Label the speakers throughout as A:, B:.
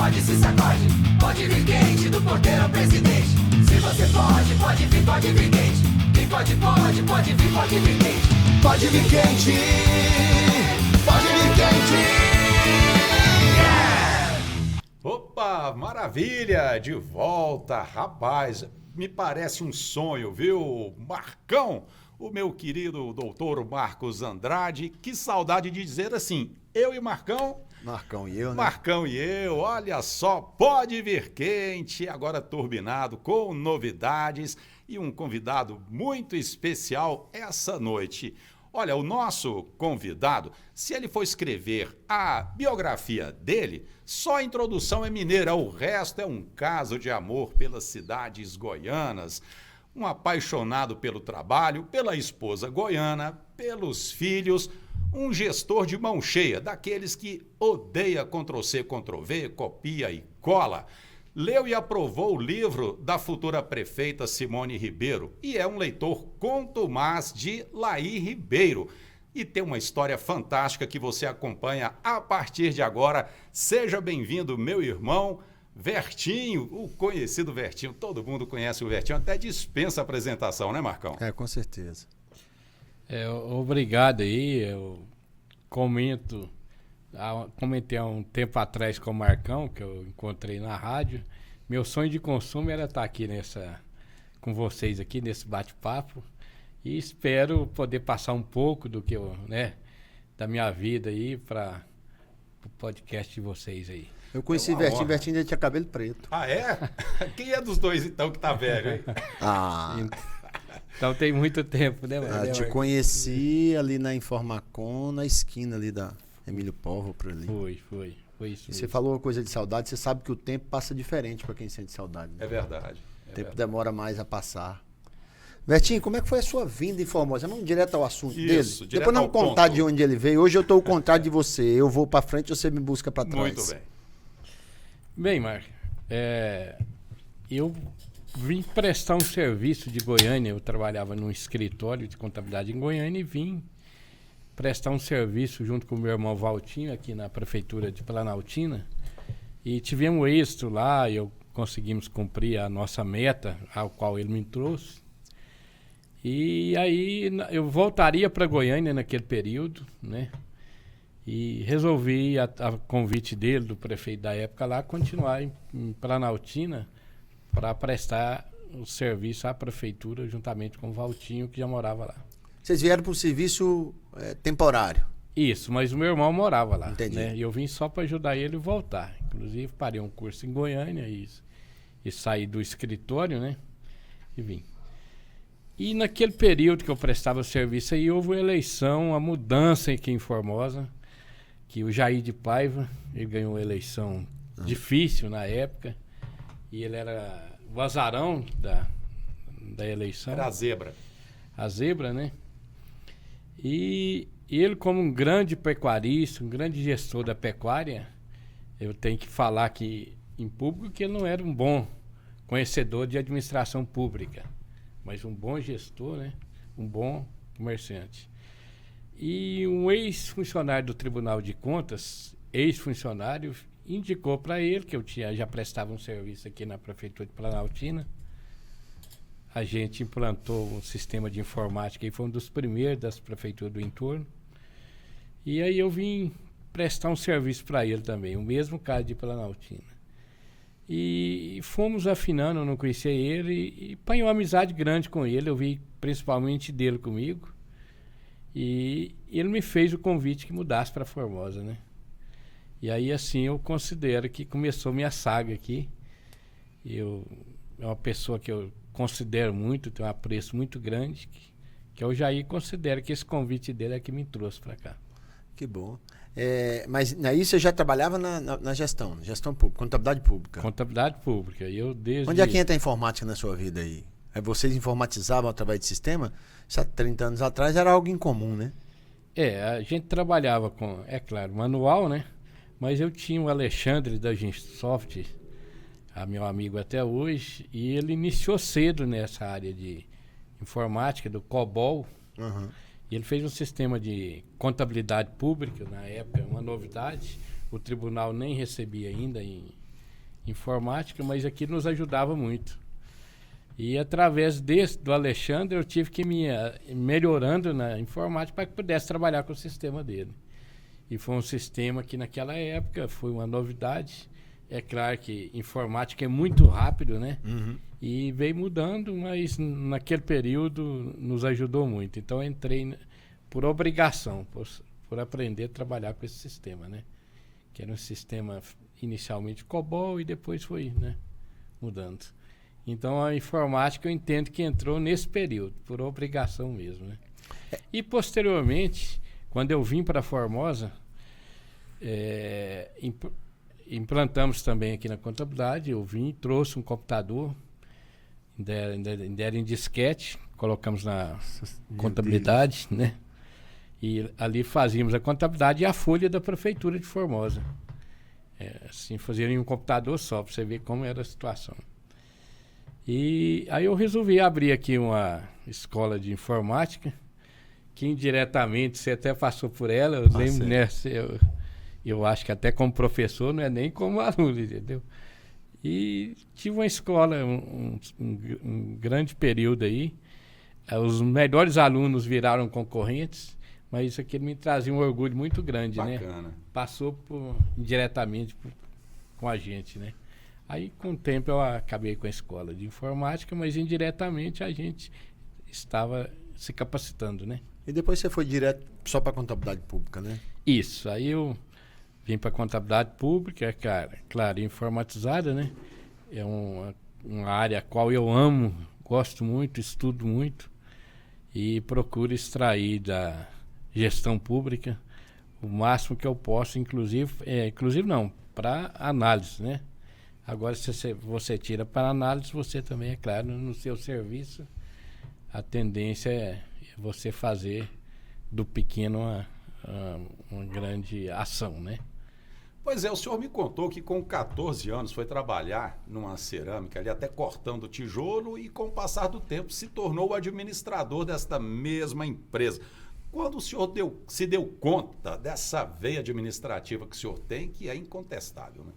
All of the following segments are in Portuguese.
A: pode, se sacode. Pode vir quente, do porteiro ao presidente. Se você pode vir quente. Quem pode vir quente. Pode vir quente. Pode vir quente. Yeah!
B: Opa, maravilha! De volta, rapaz. Me parece um sonho, viu? Marcão, o meu querido doutor Marcos Andrade. Que saudade de dizer assim, eu e Marcão...
C: Marcão e eu, né?
B: Marcão e eu, olha só, pode vir quente, agora turbinado, com novidades e um convidado muito especial essa noite. Olha, o nosso convidado, se ele for escrever a biografia dele, só a introdução é mineira, o resto é um caso de amor pelas cidades goianas. Um apaixonado pelo trabalho, pela esposa goiana, pelos filhos, um gestor de mão cheia, daqueles que odeia Ctrl-C, Ctrl-V, copia e cola. Leu e aprovou o livro da futura prefeita Simone Ribeiro e é um leitor contumaz de Laí Ribeiro. E tem uma história fantástica que você acompanha a partir de agora. Seja bem-vindo, meu irmão Vertinho, o conhecido Vertinho. Todo mundo conhece o Vertinho, até dispensa a apresentação, né, Marcão?
C: É, com certeza.
D: Obrigado aí, eu comentei há um tempo atrás com o Marcão, que eu encontrei na rádio. Meu sonho de consumo era estar aqui com vocês aqui nesse bate-papo e espero poder passar um pouco do que da minha vida aí para o podcast de vocês aí.
C: Eu conheci Vertinho, Vertinho já tinha cabelo preto.
B: Ah, é? Quem é dos dois então que tá velho, hein?
D: Então tem muito tempo, né?
C: Te conheci ali na Informacom, na esquina ali da Emílio Povo, por ali.
D: Foi isso.
C: E você falou uma coisa de saudade, você sabe que o tempo passa diferente para quem sente saudade. Né?
B: É verdade.
C: O tempo demora mais a passar. Vertinho, como é que foi a sua vinda em Formosa? Vamos direto ao assunto dele. Depois não contar de onde ele veio. Hoje eu estou ao contrário de você. Eu vou para frente e você me busca para trás.
B: Muito bem.
D: Bem, Marco, eu vim prestar um serviço de Goiânia. Eu trabalhava num escritório de contabilidade em Goiânia e vim prestar um serviço junto com o meu irmão Valtinho aqui na prefeitura de Planaltina. E tivemos êxito lá, conseguimos cumprir a nossa meta, ao qual ele me trouxe. E aí eu voltaria para Goiânia naquele período, né? E resolvi, a convite dele, do prefeito da época lá, continuar em Planaltina para prestar o serviço à prefeitura juntamente com o Valtinho, que já morava lá.
C: Vocês vieram para um serviço temporário?
D: Isso, mas o meu irmão morava lá.
C: Entendi.
D: Né? E eu vim só para ajudar ele a voltar. Inclusive, parei um curso em Goiânia e saí do escritório, né? E vim. E naquele período que eu prestava serviço aí, houve uma eleição, a mudança aqui em Formosa, que o Jair de Paiva, ele ganhou uma eleição difícil na época, e ele era o azarão da eleição.
B: Era a zebra.
D: A zebra, né? E ele, como um grande pecuarista, um grande gestor da pecuária, eu tenho que falar aqui em público que ele não era um bom conhecedor de administração pública, mas um bom gestor, né? Um bom comerciante. E um ex-funcionário do Tribunal de Contas, ex-funcionário, indicou para ele que eu já prestava um serviço aqui na Prefeitura de Planaltina. A gente implantou um sistema de informática e foi um dos primeiros das prefeituras do entorno. E aí eu vim prestar um serviço para ele também, o mesmo caso de Planaltina. E fomos afinando, eu não conhecia ele, e apanhei uma amizade grande com ele, eu vi principalmente dele comigo. E ele me fez o convite que mudasse para Formosa, né? E aí assim eu considero que começou minha saga aqui. É uma pessoa que eu considero muito, tenho um apreço muito grande, que eu já considero que esse convite dele é que me trouxe para cá.
C: Que bom. Mas aí você já trabalhava na gestão pública, contabilidade pública?
D: Contabilidade pública.
C: Onde é que entra a informática na sua vida aí? Vocês informatizavam através de sistema? Isso há 30 anos atrás era algo incomum, né?
D: A gente trabalhava com, claro, manual, né? Mas eu tinha o Alexandre da Gensoft, meu amigo até hoje, e ele iniciou cedo nessa área de informática, do COBOL.
C: Uhum.
D: E ele fez um sistema de contabilidade pública, na época, uma novidade. O tribunal nem recebia ainda em informática, mas aquilo nos ajudava muito. E através do Alexandre, eu tive que me melhorando na informática para que pudesse trabalhar com o sistema dele. E foi um sistema que naquela época foi uma novidade. É claro que informática é muito rápido, né?
B: Uhum.
D: E veio mudando, mas naquele período nos ajudou muito. Então eu entrei por obrigação, por aprender a trabalhar com esse sistema, né? Que era um sistema inicialmente COBOL e depois foi, né, mudando. Então a informática eu entendo que entrou nesse período, por obrigação mesmo, né? E posteriormente, quando eu vim para Formosa, implantamos também aqui na contabilidade, eu vim, trouxe um computador, deram em disquete, colocamos na contabilidade, né? E ali fazíamos a contabilidade e a folha da prefeitura de Formosa. Assim, faziam em um computador só, para você ver como era a situação. E aí eu resolvi abrir aqui uma escola de informática, que indiretamente você até passou por ela, eu lembro, né? Eu acho que até como professor, não é nem como aluno, entendeu? E tive uma escola, um grande período aí. Os melhores alunos viraram concorrentes, mas isso aqui me trazia um orgulho muito grande,
B: Bacana.
D: né? Passou indiretamente com a gente, né? Aí, com o tempo, eu acabei com a escola de informática, mas indiretamente a gente estava se capacitando, né?
C: E depois você foi direto só para contabilidade pública, né?
D: Isso. Aí eu vim para contabilidade pública, claro, informatizada, né? É uma área a qual eu amo, gosto muito, estudo muito e procuro extrair da gestão pública o máximo que eu posso, inclusive não, para análise, né? Agora, se você tira para análise, você também, é claro, no seu serviço, a tendência é você fazer do pequeno uma grande ação, né?
B: Pois é, o senhor me contou que com 14 anos foi trabalhar numa cerâmica ali, até cortando tijolo, e com o passar do tempo se tornou o administrador desta mesma empresa. Quando o senhor se deu conta dessa veia administrativa que o senhor tem, que é incontestável, né?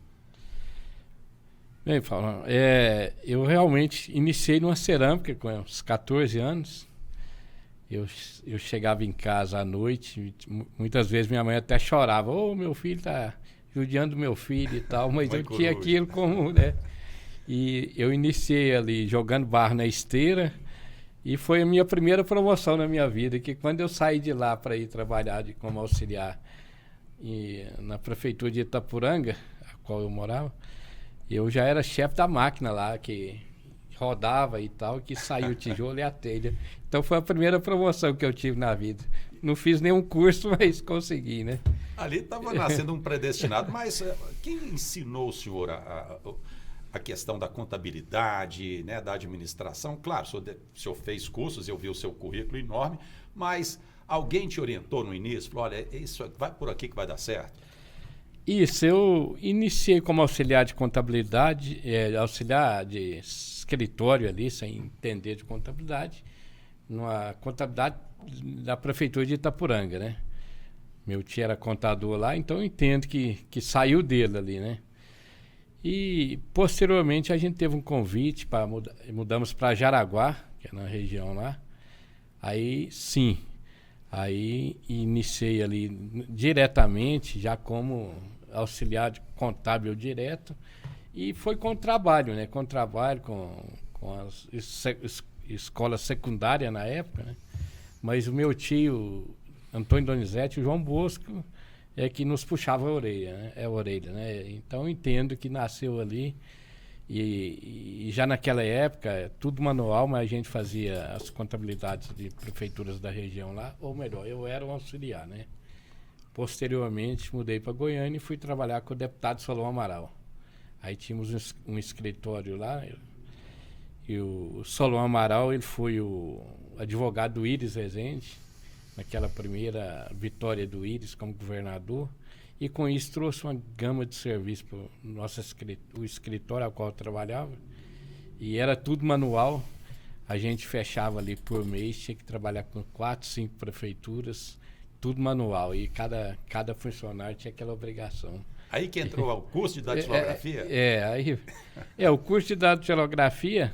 D: Bem, Paulo, eu realmente iniciei numa cerâmica com uns 14 anos. Eu chegava em casa à noite, muitas vezes minha mãe até chorava, meu filho está judiando meu filho e tal, mas eu tinha aquilo como, né? E eu iniciei ali jogando barro na esteira, e foi a minha primeira promoção na minha vida, que quando eu saí de lá para ir trabalhar como auxiliar na prefeitura de Itapuranga, a qual eu morava, eu já era chefe da máquina lá, que rodava e tal, que saiu o tijolo e a telha. Então foi a primeira promoção que eu tive na vida. Não fiz nenhum curso, mas consegui, né?
B: Ali estava nascendo um predestinado, mas quem ensinou o senhor a questão da contabilidade, né, da administração? Claro, o senhor fez cursos, eu vi o seu currículo enorme, mas alguém te orientou no início? Falou, olha, isso vai por aqui que vai dar certo?
D: Isso, eu iniciei como auxiliar de contabilidade, auxiliar de escritório ali, sem entender de contabilidade, numa contabilidade da prefeitura de Itapuranga, né? Meu tio era contador lá, então eu entendo que saiu dele ali, né? E posteriormente a gente teve um convite para mudamos para Jaraguá, que é na região lá. Aí sim, aí iniciei ali diretamente, já como auxiliar de contábil direto, e foi com trabalho, né? Com trabalho, com as escolas secundárias na época, né? Mas o meu tio, Antônio Donizete, o João Bosco, é que nos puxava a orelha, né? Então eu entendo que nasceu ali, e já naquela época, tudo manual, mas a gente fazia as contabilidades de prefeituras da região lá, ou melhor, eu era um auxiliar, né? Posteriormente, mudei para Goiânia e fui trabalhar com o deputado Solon Amaral. Aí tínhamos um escritório lá, e o Solon Amaral, ele foi o advogado do Íris Rezende, naquela primeira vitória do Íris como governador, e com isso trouxe uma gama de serviços para o escritório ao qual eu trabalhava, e era tudo manual. A gente fechava ali por mês, tinha que trabalhar com 4, 5 prefeituras, tudo manual, e cada funcionário tinha aquela obrigação.
B: Aí que entrou o curso de datilografia?
D: O curso de datilografia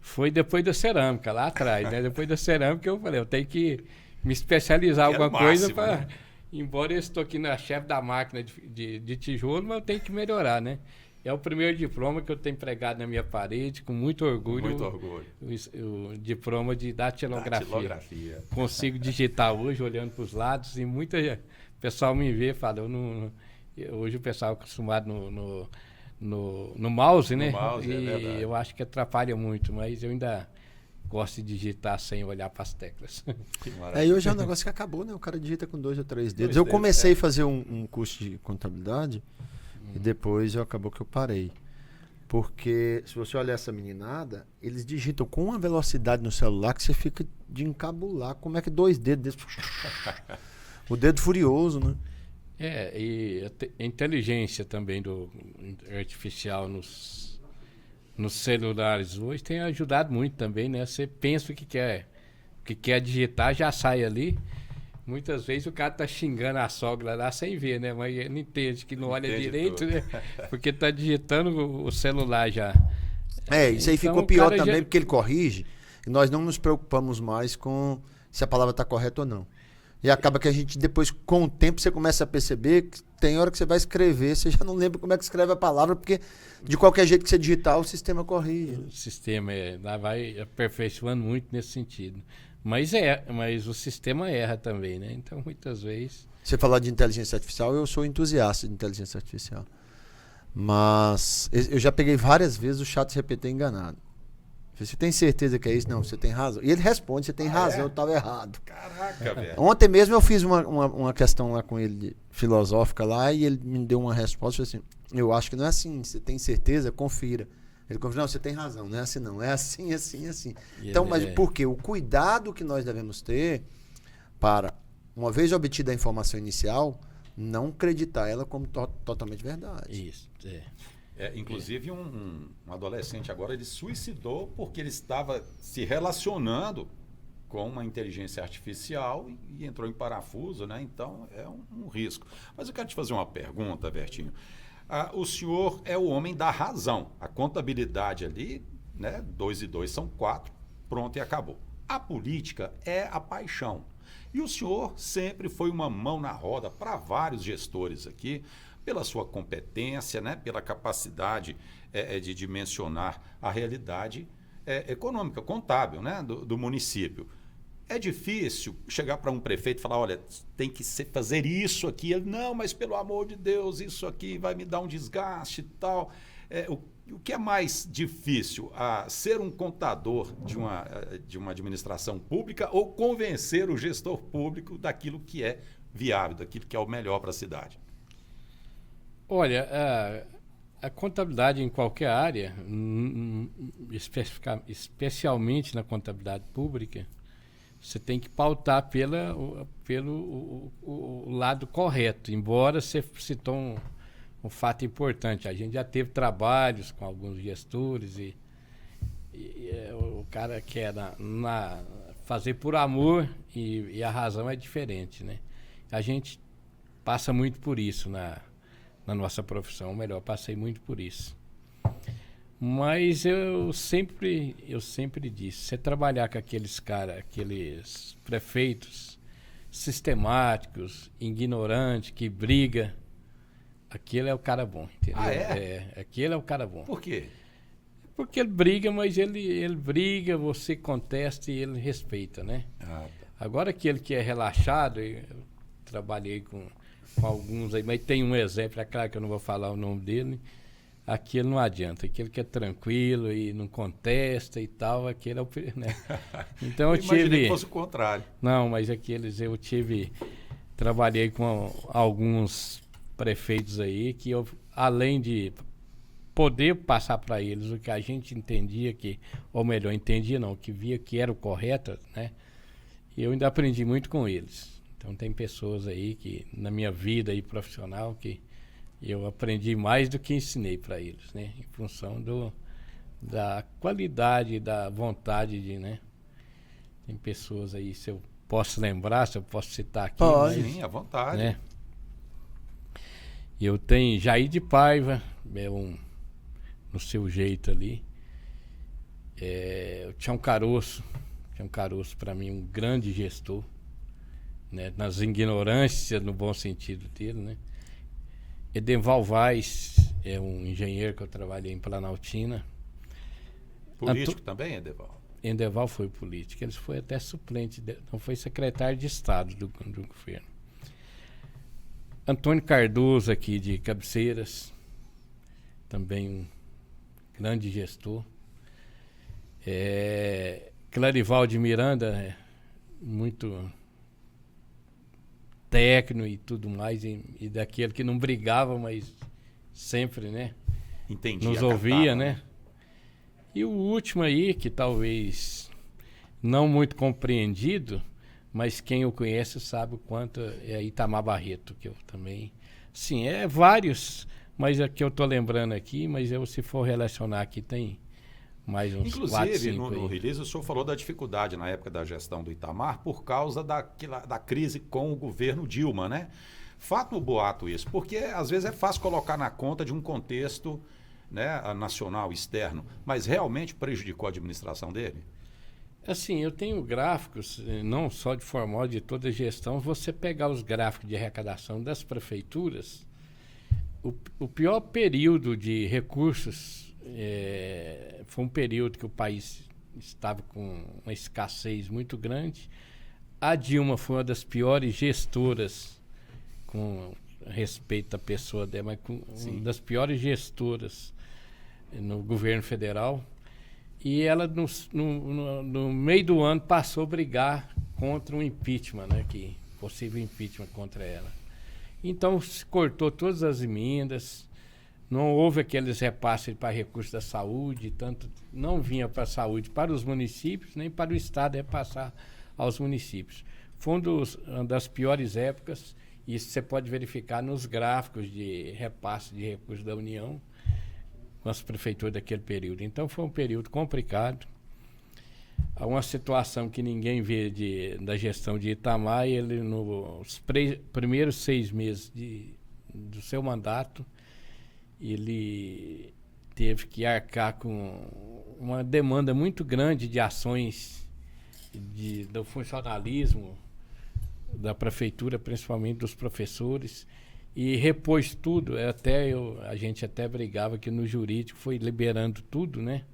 D: foi depois da cerâmica, lá atrás, né? Depois da cerâmica eu falei, eu tenho que me especializar em alguma coisa para... Né? Embora eu estou aqui na chefe da máquina de tijolo, mas eu tenho que melhorar, né? É o primeiro diploma que eu tenho pregado na minha parede, com muito orgulho.
B: Muito orgulho.
D: O diploma de datilografia. Consigo digitar hoje, olhando para os lados, e o pessoal me vê e fala, hoje o pessoal é acostumado no mouse, né?
B: No mouse,
D: e eu acho que atrapalha muito, mas eu ainda gosto de digitar sem olhar para as teclas.
C: E hoje é um negócio que acabou, né? O cara digita com 2 ou 3 dedos. Eu comecei a fazer um curso de contabilidade e depois acabou que eu parei. Porque se você olhar essa meninada, eles digitam com uma velocidade no celular que você fica de encabular. Como é que 2 dedos desses... O dedo furioso, né?
D: E a inteligência também artificial nos celulares hoje tem ajudado muito também, né? Você pensa o que quer digitar, já sai ali. Muitas vezes o cara tá xingando a sogra lá sem ver, né? Mas ele não entende, que não olha direito, tudo, né? Porque tá digitando o celular já.
C: Isso aí ficou pior também, porque ele corrige e nós não nos preocupamos mais com se a palavra está correta ou não. E acaba que a gente depois, com o tempo, você começa a perceber que tem hora que você vai escrever, você já não lembra como é que escreve a palavra, porque de qualquer jeito que você digitar, o sistema corrige.
D: O sistema lá vai aperfeiçoando muito nesse sentido. Mas o sistema erra também, né? Então, muitas vezes...
C: Você falar de inteligência artificial, eu sou entusiasta de inteligência artificial. Mas eu já peguei várias vezes o ChatGPT enganado. Você tem certeza que é isso? Não, você tem razão. E ele responde, você tem razão, eu estava errado.
B: Caraca, velho.
C: Ontem mesmo eu fiz uma questão lá com ele, filosófica lá, e ele me deu uma resposta assim, eu acho que não é assim, você tem certeza? Confira. Ele confirma, não, você tem razão, não é assim não, é assim, assim, assim. Então, mas por quê? O cuidado que nós devemos ter para, uma vez obtida a informação inicial, não acreditar ela como totalmente verdade.
D: Isso,
B: inclusive, um adolescente agora, ele suicidou porque ele estava se relacionando com uma inteligência artificial e entrou em parafuso, né? Então, é um risco. Mas eu quero te fazer uma pergunta, Bertinho. O senhor é o homem da razão. A contabilidade ali, né? 2 e 2 são 4, pronto e acabou. A política é a paixão. E o senhor sempre foi uma mão na roda para vários gestores aqui, pela sua competência, né, pela capacidade de dimensionar a realidade econômica, contábil, né, do município. É difícil chegar para um prefeito e falar, olha, tem que fazer isso aqui. Ele, não, mas pelo amor de Deus, isso aqui vai me dar um desgaste e tal. O que é mais difícil? Ser um contador de uma administração pública ou convencer o gestor público daquilo que é viável, daquilo que é o melhor para a cidade?
D: Olha, a contabilidade em qualquer área, especialmente na contabilidade pública, você tem que pautar pelo lado correto, embora você citou um fato importante. A gente já teve trabalhos com alguns gestores e o cara quer fazer por amor e a razão é diferente, né? A gente passa muito por isso na nossa profissão, ou melhor, passei muito por isso. Mas eu sempre disse, você trabalhar com aqueles prefeitos sistemáticos, ignorantes, que briga, aquele é o cara bom, entendeu? Aquele é o cara bom.
B: Por quê?
D: Porque ele briga, mas ele briga, você contesta e ele respeita, né?
B: Tá.
D: Agora aquele que é relaxado, eu trabalhei com alguns aí, mas tem um exemplo, é claro que eu não vou falar o nome dele, aquele não adianta, aquele que é tranquilo e não contesta e tal, aquele é o... Né? Então eu
B: imaginei que fosse o contrário.
D: Não, mas trabalhei com alguns prefeitos aí que eu, além de poder passar para eles o que a gente entendia ou melhor, entendia não, que via que era o correto, né? Eu ainda aprendi muito com eles. Então tem pessoas aí que na minha vida aí profissional que eu aprendi mais do que ensinei para eles, né? Em função da qualidade, da vontade de, né? Tem pessoas aí, se eu posso lembrar, se eu posso citar aqui.
B: Pode, sim, à vontade.
D: Né? Eu tenho Jair de Paiva, no seu jeito ali. O Tião Caroço para mim um grande gestor, né? Nas ignorâncias, no bom sentido dele, né? Edenval Vaz é um engenheiro que eu trabalhei em Planaltina.
B: Político também, Edenval?
D: Edenval foi político, ele foi até suplente, não foi secretário de Estado do governo. Antônio Cardoso aqui de Cabeceiras, também um grande gestor. Clarival de Miranda, muito técnico e tudo mais, e daquele que não brigava, mas sempre, né?
B: Entendi.
D: Nos ouvia, né? E o último aí, que talvez não muito compreendido, mas quem o conhece sabe o quanto é Itamar Barreto, que eu também... Sim, vários, mas é que eu tô lembrando aqui, mas se for relacionar aqui tem mais uns 4, 5
B: Inclusive, no release, o senhor falou da dificuldade na época da gestão do Itamar por causa da crise com o governo Dilma, né? Fato ou boato isso? Porque às vezes é fácil colocar na conta de um contexto, né, nacional, externo, mas realmente prejudicou a administração dele?
D: Assim, eu tenho gráficos, não só de Formosa, de toda a gestão. Você pegar os gráficos de arrecadação das prefeituras, o pior período de recursos foi um período que o país estava com uma escassez muito grande. A Dilma foi uma das piores gestoras, com respeito à pessoa dela, mas uma das piores gestoras no governo federal. E ela, no meio do ano, passou a brigar contra um impeachment, né? Possível impeachment contra ela. Então, se cortou todas as emendas, não houve aqueles repasses para recursos da saúde, tanto não vinha para a saúde para os municípios, nem para o Estado repassar aos municípios. Foi uma das piores épocas, e isso você pode verificar nos gráficos de repasse de recursos da União, com as prefeituras daquele período. Então foi um período complicado. Há uma situação que ninguém vê da gestão de Itamar. Ele, nos primeiros 6 meses do seu mandato, ele teve que arcar com uma demanda muito grande de ações do funcionalismo da prefeitura, principalmente dos professores, e repôs tudo. A gente até brigava que no jurídico foi liberando tudo, né?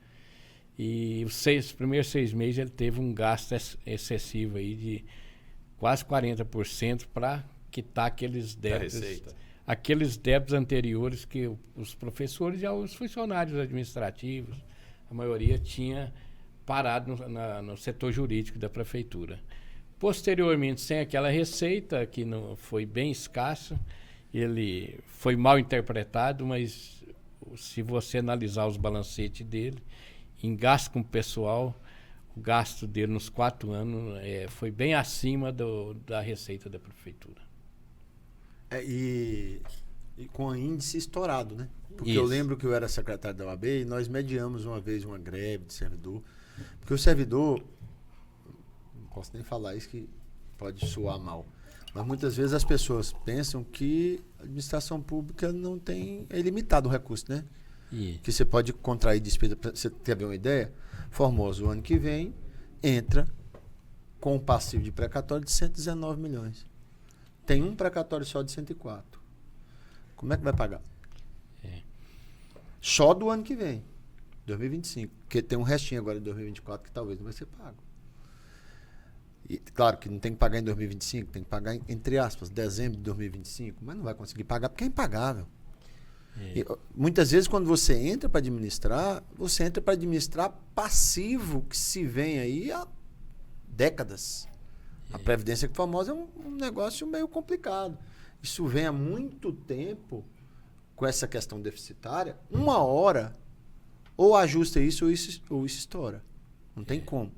D: E os primeiros 6 meses ele teve um gasto excessivo aí de quase 40% para quitar aqueles débitos anteriores que os professores e os funcionários administrativos, a maioria tinha parado no setor jurídico da prefeitura. Posteriormente, sem aquela receita, que não foi bem escassa, ele foi mal interpretado, mas se você analisar os balancetes dele, em gasto com o pessoal, o gasto dele nos 4 anos foi bem acima da receita da prefeitura.
C: E com o índice estourado, né? Porque
D: Isso.
C: eu lembro que eu era secretário da OAB e nós mediamos uma vez uma greve de servidor. Porque o servidor, não posso nem falar isso que pode soar mal, mas muitas vezes as pessoas pensam que a administração pública não tem, é limitado o recurso, né? Que você pode contrair despesa. Você teve uma ideia? Formosa, o ano que vem, entra com um passivo de precatório de 119 milhões. Tem um precatório só de 104. Como é que vai pagar? Só do ano que vem, 2025. Porque tem um restinho agora de 2024 que talvez não vai ser pago. E, claro que não tem que pagar em 2025, tem que pagar, entre aspas, dezembro de 2025, mas não vai conseguir pagar porque é impagável. E, muitas vezes, quando você entra para administrar, você entra para administrar passivo que se vem aí há décadas. A Previdência Formosa é um negócio meio complicado. Isso vem há muito tempo com essa questão deficitária. Uma hora, ou ajusta isso ou isso estoura. Não tem como.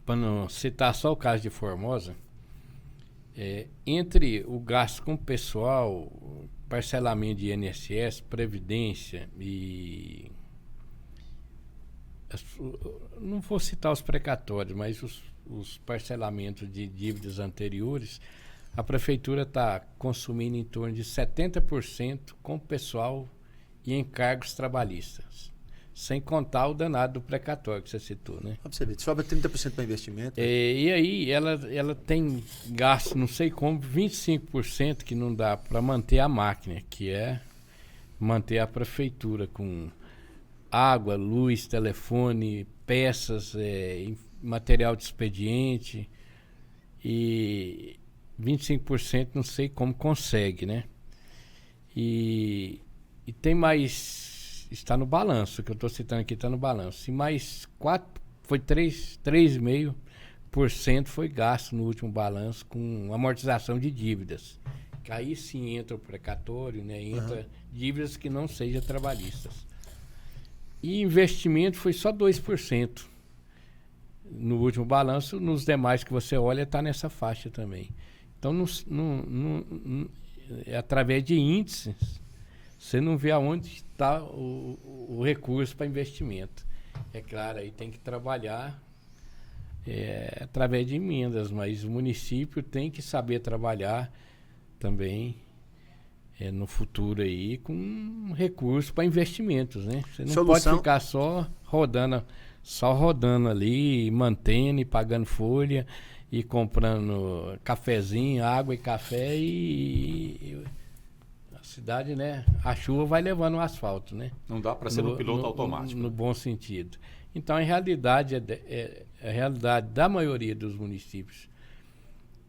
D: Para não citar só o caso de Formosa, entre o gasto com o pessoal, parcelamento de INSS, Previdência e... não vou citar os precatórios, mas os parcelamentos de dívidas anteriores, a prefeitura está consumindo em torno de 70% com pessoal e encargos trabalhistas. Sem contar o danado do precatório que você citou, né?
C: Pra você ver, sobra 30% para investimento.
D: E aí ela tem gasto, não sei como, 25% que não dá para manter a máquina, que é manter a prefeitura com água, luz, telefone, peças, material de expediente, e 25% não sei como consegue, né? E tem mais... Está no balanço, o que eu estou citando aqui está no balanço. E mais 3,5% foi gasto no último balanço com amortização de dívidas. Que aí sim entra o precatório, né? Entra dívidas que não sejam trabalhistas. E investimento foi só 2%. No último balanço, nos demais que você olha, está nessa faixa também. Então, através de índices, você não vê aonde está o recurso para investimento. É claro, aí tem que trabalhar através de emendas, mas o município tem que saber trabalhar também no futuro aí com recurso para investimentos, né? Você não pode ficar só rodando ali, mantendo e pagando folha e comprando cafezinho, água e café e cidade, né? A chuva vai levando o asfalto, né?
B: Não dá para ser um piloto automático.
D: No bom sentido. Então, a realidade a realidade da maioria dos municípios.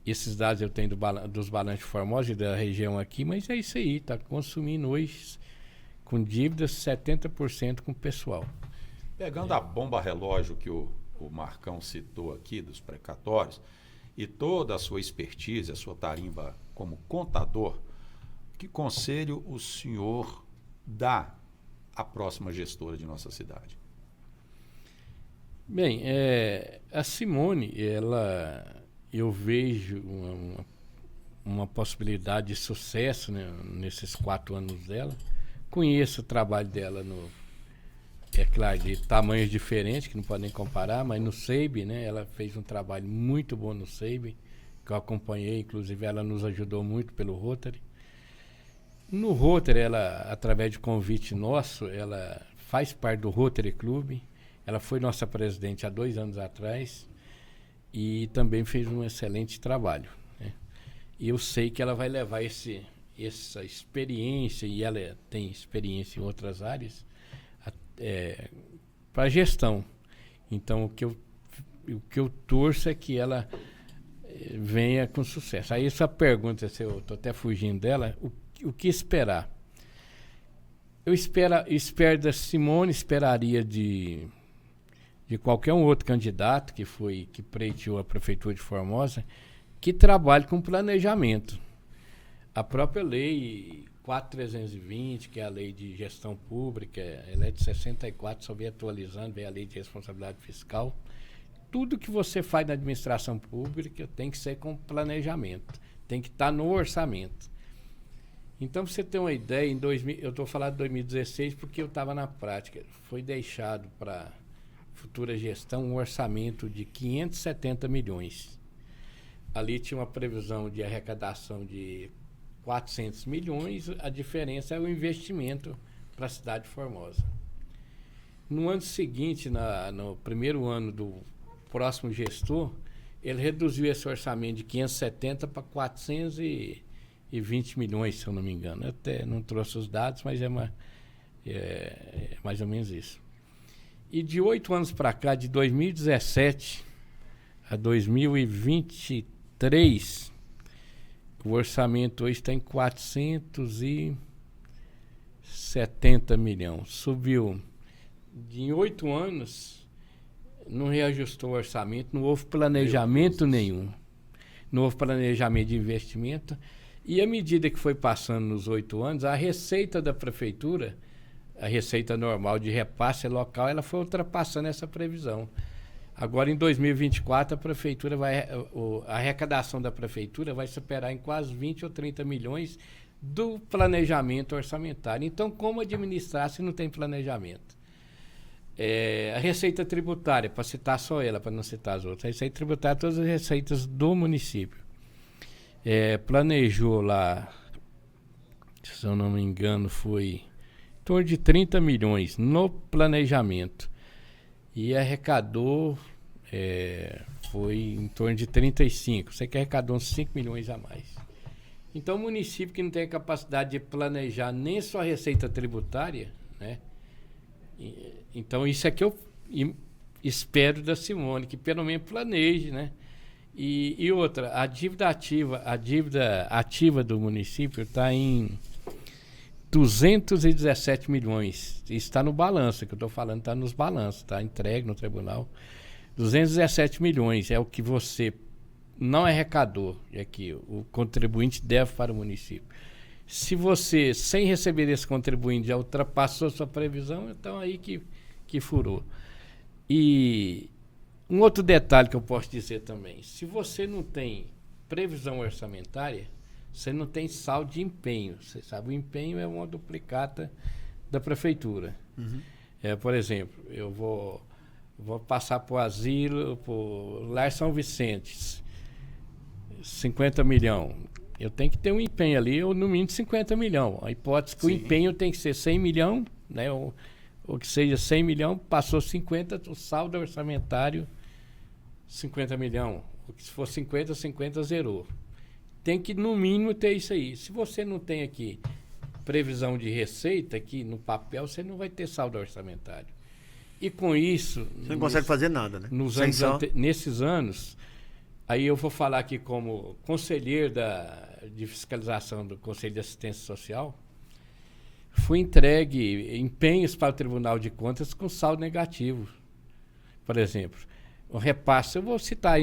D: Esses dados eu tenho dos balanços de Formosa e da região aqui, mas é isso aí, está consumindo hoje com dívidas 70% com o pessoal.
B: Pegando a bomba relógio que o Marcão citou aqui, dos precatórios, e toda a sua expertise, a sua tarimba como contador, que conselho o senhor dá à próxima gestora de nossa cidade?
D: Bem, a Simone, eu vejo uma possibilidade de sucesso, né, nesses 4 anos dela. Conheço o trabalho dela é claro, de tamanhos diferentes, que não podem comparar, mas no SEIB, né, ela fez um trabalho muito bom no SEIB, que eu acompanhei, inclusive ela nos ajudou muito pelo Rotary. No Rotary, ela, através de convite nosso, ela faz parte do Rotary Clube. Ela foi nossa presidente há 2 anos atrás e também fez um excelente trabalho, né? E eu sei que ela vai levar essa experiência, e ela tem experiência em outras áreas, para a gestão. Então, o que eu torço é que ela venha com sucesso. Aí essa pergunta, se eu estou até fugindo dela, o que esperar? Eu espero da Simone, esperaria de qualquer um outro candidato que pleiteou a Prefeitura de Formosa, que trabalhe com planejamento. A própria lei 4.320, que é a lei de gestão pública, ela é de 64, só vem atualizando, vem a lei de responsabilidade fiscal. Tudo que você faz na administração pública tem que ser com planejamento, tem que estar no orçamento. Então, pra você ter uma ideia, eu estou falando de 2016 porque eu estava na prática. Foi deixado para futura gestão um orçamento de 570 milhões. Ali tinha uma previsão de arrecadação de 400 milhões, a diferença é o investimento para a cidade de Formosa. No ano seguinte, no primeiro ano do próximo gestor, ele reduziu esse orçamento de 570 para 420 milhões, se eu não me engano. Eu até não trouxe os dados, mas é mais ou menos isso. E de 8 anos para cá, de 2017 a 2023, o orçamento hoje está em 470 milhões. Subiu. Em 8 anos, não reajustou o orçamento, não houve planejamento nenhum. Não houve planejamento de investimento. E à medida que foi passando nos 8 anos, a receita da prefeitura, a receita normal de repasse local, ela foi ultrapassando essa previsão. Agora, em 2024, a arrecadação da prefeitura vai superar em quase 20 ou 30 milhões do planejamento orçamentário. Então, como administrar se não tem planejamento? A receita tributária, para citar só ela, para não citar as outras, a receita tributária, todas as receitas do município. planejou lá, se eu não me engano, foi em torno de 30 milhões no planejamento. E arrecadou, foi em torno de 35. Você que arrecadou uns 5 milhões a mais. Então, o município que não tem a capacidade de planejar nem sua receita tributária, né? Então, isso é que eu espero da Simone, que pelo menos planeje, né? E outra, a dívida ativa do município está em 217 milhões. Isso está no balanço, que eu estou falando, está nos balanços, está entregue no tribunal. 217 milhões é o que você não arrecadou, é que o contribuinte deve para o município. Se você, sem receber esse contribuinte, já ultrapassou sua previsão, então aí que furou. E um outro detalhe que eu posso dizer também, se você não tem previsão orçamentária, você não tem saldo de empenho. Você sabe, o empenho é uma duplicata da prefeitura.
C: Uhum.
D: Por exemplo, eu vou passar para o asilo, para o Lar São Vicente, 50 milhões. Eu tenho que ter um empenho ali, ou no mínimo 50 milhões. A hipótese que o empenho tem que ser 100 milhões, né? Ou que seja 100 milhões, passou 50, o saldo orçamentário 50 milhões. Se for 50 zerou. Tem que, no mínimo, ter isso aí. Se você não tem aqui previsão de receita, aqui no papel, você não vai ter saldo orçamentário. E com isso...
C: Você não consegue fazer nada, né?
D: Nesses anos, aí eu vou falar aqui como conselheiro de fiscalização do Conselho de Assistência Social, fui entregue empenhos para o Tribunal de Contas com saldo negativo. Por exemplo, o repasse, eu vou citar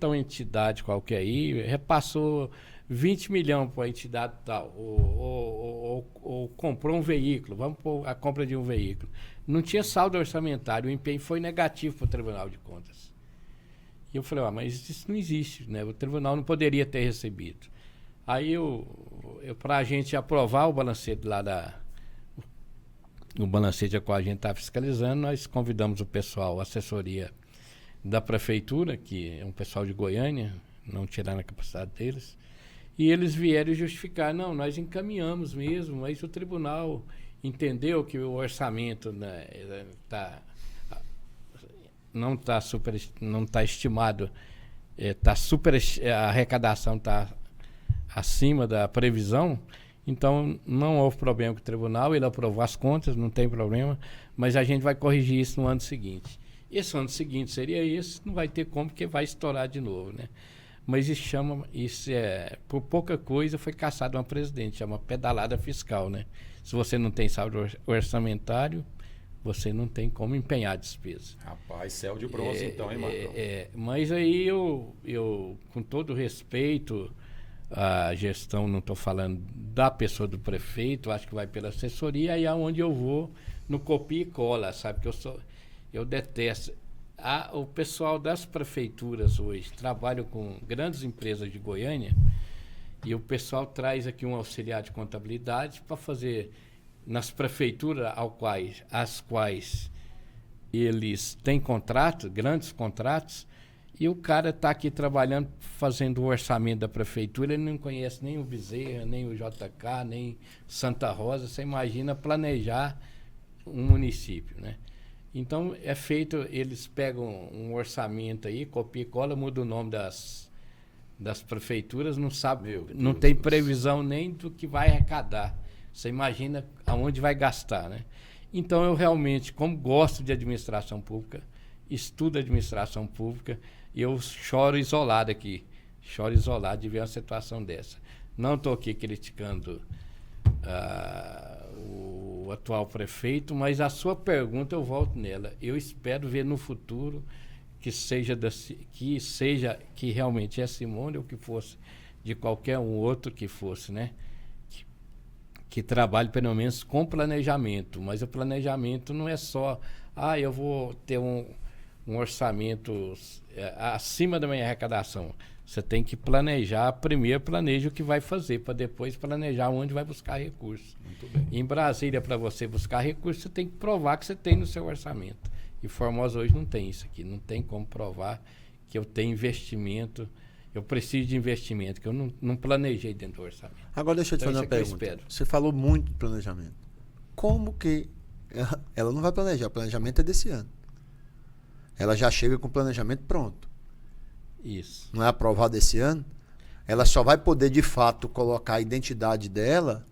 D: uma entidade qualquer aí, repassou 20 milhões para a entidade tal, ou comprou um veículo, vamos por a compra de um veículo. Não tinha saldo orçamentário, o empenho foi negativo para o Tribunal de Contas. E eu falei, mas isso não existe, né? O tribunal não poderia ter recebido. Aí para a gente aprovar o balancete lá o balancete a qual a gente está fiscalizando, nós convidamos o pessoal, a assessoria da prefeitura, que é um pessoal de Goiânia, não tiraram a capacidade deles, e eles vieram justificar, não, nós encaminhamos mesmo, mas o tribunal entendeu que o orçamento, né, não está estimado, a arrecadação está acima da previsão, então não houve problema com o tribunal, ele aprovou as contas, não tem problema, mas a gente vai corrigir isso no ano seguinte. Esse ano seguinte seria esse, não vai ter como, porque vai estourar de novo, né? Mas por pouca coisa foi caçado uma presidente, chama pedalada fiscal, né? Se você não tem saldo orçamentário, você não tem como empenhar a despesa.
B: Rapaz, céu de bronze então, hein, Marcão?
D: Mas aí eu, com todo respeito, a gestão, não estou falando da pessoa do prefeito, acho que vai pela assessoria, aí é onde eu vou no copia e cola, sabe? Que eu detesto. O pessoal das prefeituras hoje trabalha com grandes empresas de Goiânia e o pessoal traz aqui um auxiliar de contabilidade para fazer nas prefeituras as quais eles têm contratos, grandes contratos, e o cara está aqui trabalhando, fazendo o orçamento da prefeitura, ele não conhece nem o Bezerra, nem o JK, nem Santa Rosa. Você imagina planejar um município, né? Então, eles pegam um orçamento aí, copia e cola, muda o nome das prefeituras, não tem previsão nem do que vai arrecadar. Você imagina aonde vai gastar, né? Então, eu realmente, como gosto de administração pública, estudo administração pública, e eu choro isolado aqui. Choro isolado de ver uma situação dessa. Não estou aqui criticando o atual prefeito, mas a sua pergunta eu volto nela. Eu espero ver no futuro que realmente é Simone ou que fosse de qualquer um outro que fosse, né? Que trabalhe pelo menos com planejamento, mas o planejamento não é só, eu vou ter um orçamento acima da minha arrecadação. Você tem que planejar, primeiro planeja o que vai fazer, para depois planejar onde vai buscar recursos.
B: Muito bem.
D: Em Brasília, para você buscar recursos, você tem que provar que você tem no seu orçamento. E Formosa hoje não tem isso aqui, não tem como provar que eu tenho investimento eu preciso de investimento, que eu não planejei dentro do orçamento.
C: Agora deixa eu te
D: Então,
C: fazer uma
D: isso é que eu
C: pergunta.
D: espero.
C: Você falou muito de planejamento. Como que ela não vai planejar? O planejamento é desse ano. Ela já chega com o planejamento pronto.
D: Isso.
C: Não é aprovado esse ano. Ela só vai poder, de fato, colocar a identidade dela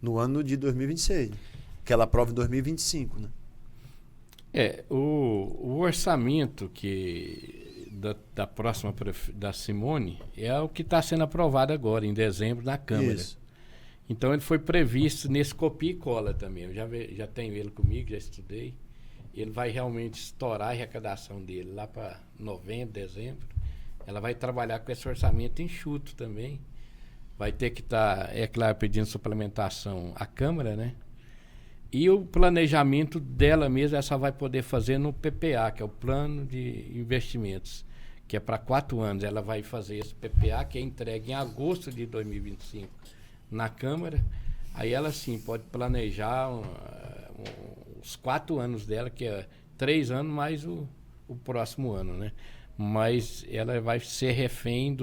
C: no ano de 2026. Que ela aprova em 2025, né?
D: O orçamento da próxima da Simone é o que está sendo aprovado agora, em dezembro, na Câmara.
C: Isso.
D: Então ele foi previsto nesse copia e cola também. Eu já tenho ele comigo, já estudei. Ele vai realmente estourar a arrecadação dele lá para novembro, dezembro. Ela vai trabalhar com esse orçamento enxuto também. Vai ter que estar, é claro, pedindo suplementação à Câmara, né? E o planejamento dela mesma, ela só vai poder fazer no PPA, que é o Plano de Investimentos, que é para 4 anos. Ela vai fazer esse PPA, que é entregue em agosto de 2025 na Câmara. Aí ela, sim, pode planejar os 4 anos dela, que é 3 anos mais o próximo ano, né? Mas ela vai ser refém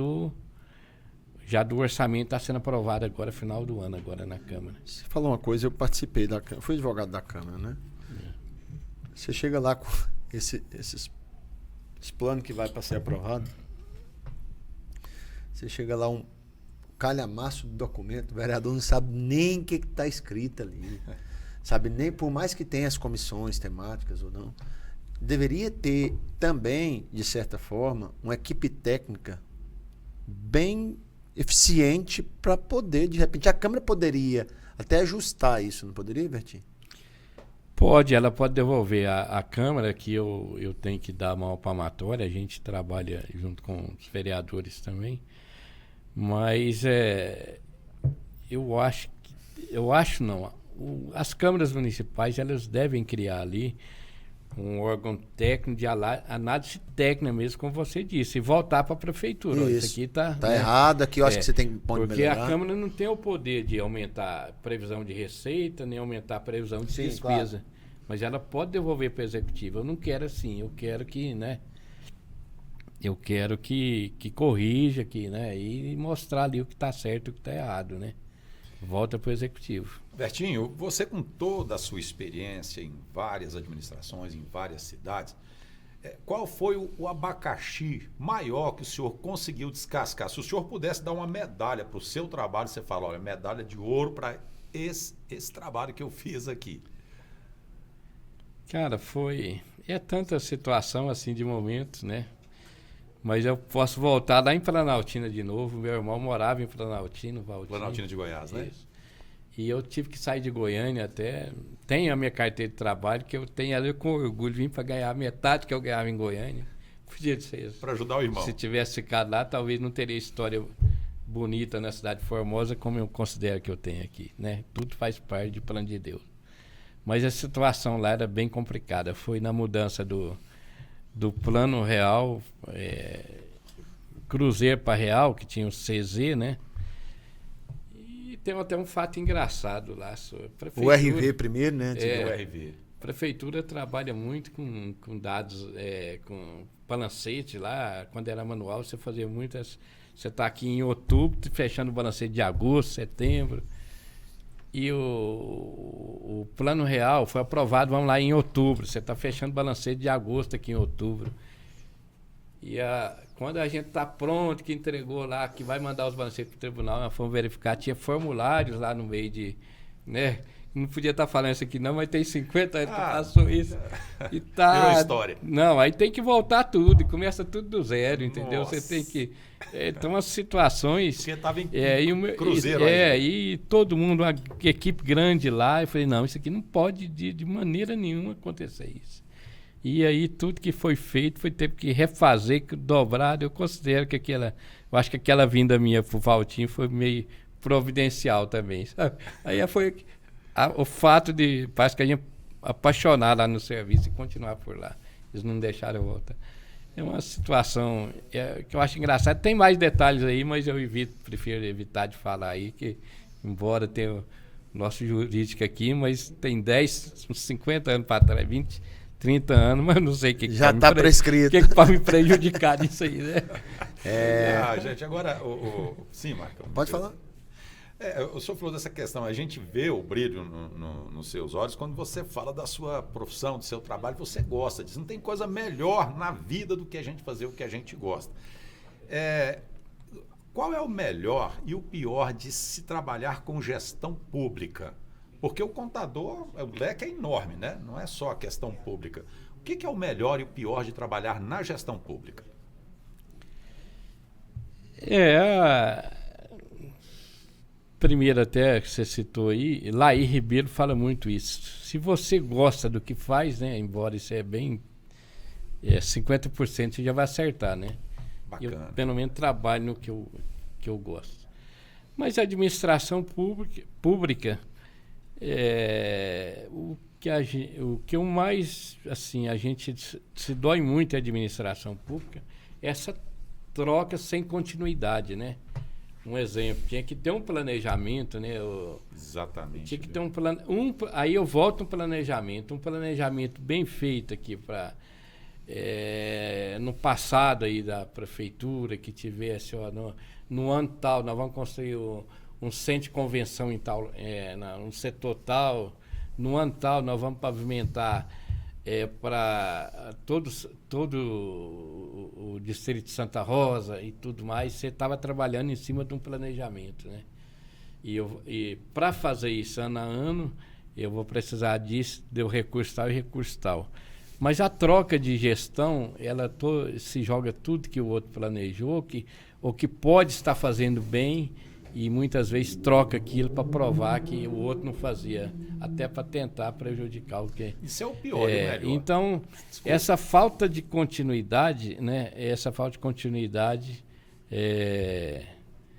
D: já do orçamento, está sendo aprovado agora, final do ano, agora na Câmara.
C: Você falou uma coisa, eu participei da Câmara, fui advogado da Câmara, né? Você chega lá com esses planos que vai para ser aprovado, você chega lá um calhamaço de documento, o vereador não sabe nem o que está escrito ali, sabe nem, por mais que tenha as comissões temáticas ou não, deveria ter também, de certa forma, uma equipe técnica bem eficiente para poder, de repente, a Câmara poderia até ajustar isso, não poderia, Bertinho?
D: Ela pode devolver a Câmara, que eu tenho que dar uma palmatória, a gente trabalha junto com os vereadores também, mas as câmaras municipais, elas devem criar ali um órgão técnico de análise técnica mesmo, como você disse, e voltar para a prefeitura. Isso aqui está
C: errado, aqui eu acho que você tem que
D: porque
C: melhorar.
D: a Câmara não tem o poder de aumentar a previsão de receita, nem aumentar a previsão de despesa. Claro. Mas ela pode devolver para o Executivo. Eu não quero assim, eu quero que, né? Eu quero que corrija aqui, né? E mostrar ali o que está certo e o que está errado, né? Volta para o Executivo.
B: Bertinho, você com toda a sua experiência em várias administrações, em várias cidades, qual foi o abacaxi maior que o senhor conseguiu descascar? Se o senhor pudesse dar uma medalha para o seu trabalho, você fala, olha, medalha de ouro para esse trabalho que eu fiz aqui.
D: Cara, é tanta situação assim de momentos, né? Mas eu posso voltar lá em Planaltina de novo. Meu irmão morava em Planaltina, Valtinho.
B: Planaltina de Goiás, né?
D: Isso. E eu tive que sair de Goiânia até... Tenho a minha carteira de trabalho, que eu tenho ali com orgulho. Vim para ganhar metade que eu ganhava em Goiânia. Podia ser isso.
B: Para ajudar o irmão.
D: Se tivesse ficado lá, talvez não teria história bonita na cidade formosa como eu considero que eu tenho aqui, né? Tudo faz parte do plano de Deus. Mas a situação lá era bem complicada. Foi na mudança do plano real, Cruzeiro para real, que tinha o CZ, né? E tem até um fato engraçado lá.
C: O RV primeiro, né?
B: O RV.
D: A prefeitura trabalha muito com dados, com balancete lá. Quando era manual, você fazia muitas... Você está aqui em outubro, fechando o balancete de agosto, setembro. E o plano real foi aprovado, vamos lá, em outubro. Você está fechando o balancete de agosto aqui em outubro. E quando a gente está pronto, que entregou lá, que vai mandar os balancetes para o tribunal, nós fomos verificar, tinha formulários lá no meio de... né? Não podia estar falando isso aqui não, mas tem 50 anos que passou isso. E tá...
B: Virou história.
D: Não, aí tem que voltar tudo, e começa tudo do zero, entendeu?
B: Nossa.
D: Você tem que... Então, as situações...
B: Porque estava em
D: Cruzeiro aí. E todo mundo, uma equipe grande lá, eu falei, não, isso aqui não pode de maneira nenhuma acontecer isso. E aí, tudo que foi feito, teve que refazer, dobrado. Eu considero que eu acho que aquela vinda minha pro Valtinho foi meio providencial também, sabe? Aí foi... o fato de... Parece que a gente apaixonar lá no serviço e continuar por lá. Eles não deixaram eu voltar. É uma situação que eu acho engraçada. Tem mais detalhes aí, mas eu prefiro evitar de falar aí, que embora tenha o nosso jurídico aqui, mas tem uns 50 anos para trás, 20, 30 anos, mas eu não sei o que
C: Já está prescrito.
D: O que pode me prejudicar nisso aí, né?
B: Gente, agora... Sim, Marcão.
C: Pode falar.
B: O senhor falou dessa questão, a gente vê o brilho nos seus olhos quando você fala da sua profissão, do seu trabalho, você gosta disso. Não tem coisa melhor na vida do que a gente fazer o que a gente gosta. Qual é o melhor e o pior de se trabalhar com gestão pública? Porque o contador, o leque é enorme, né? Não é só a questão pública. O que é o melhor e o pior de trabalhar na gestão pública?
D: Primeiro até que você citou aí, Laí Ribeiro fala muito isso. Se você gosta do que faz, né? Embora isso é bem... 50% você já vai acertar, né?
B: Bacana.
D: Eu, pelo menos, trabalho no que eu gosto. Mas a administração pública o que eu mais, assim, a gente se dói muito a administração pública, essa troca sem continuidade, né? Um exemplo, tinha que ter um planejamento, né?
B: Exatamente.
D: Tinha que ter aí eu volto um planejamento bem feito aqui para no passado aí da prefeitura, que tivesse, no ano tal, nós vamos construir um centro de convenção em tal, um setor tal, no ano tal nós vamos pavimentar para todo o distrito de Santa Rosa e tudo mais. Você estava trabalhando em cima de um planejamento, né? E para fazer isso ano a ano, eu vou precisar disso, deu recurso tal e recurso tal. Mas a troca de gestão, ela se joga tudo que o outro planejou, ou que pode estar fazendo bem, e muitas vezes troca aquilo para provar que o outro não fazia, até para tentar prejudicar o que...
B: Isso é o pior, e o melhor.
D: Então, essa falta de continuidade, né? Essa falta de continuidade é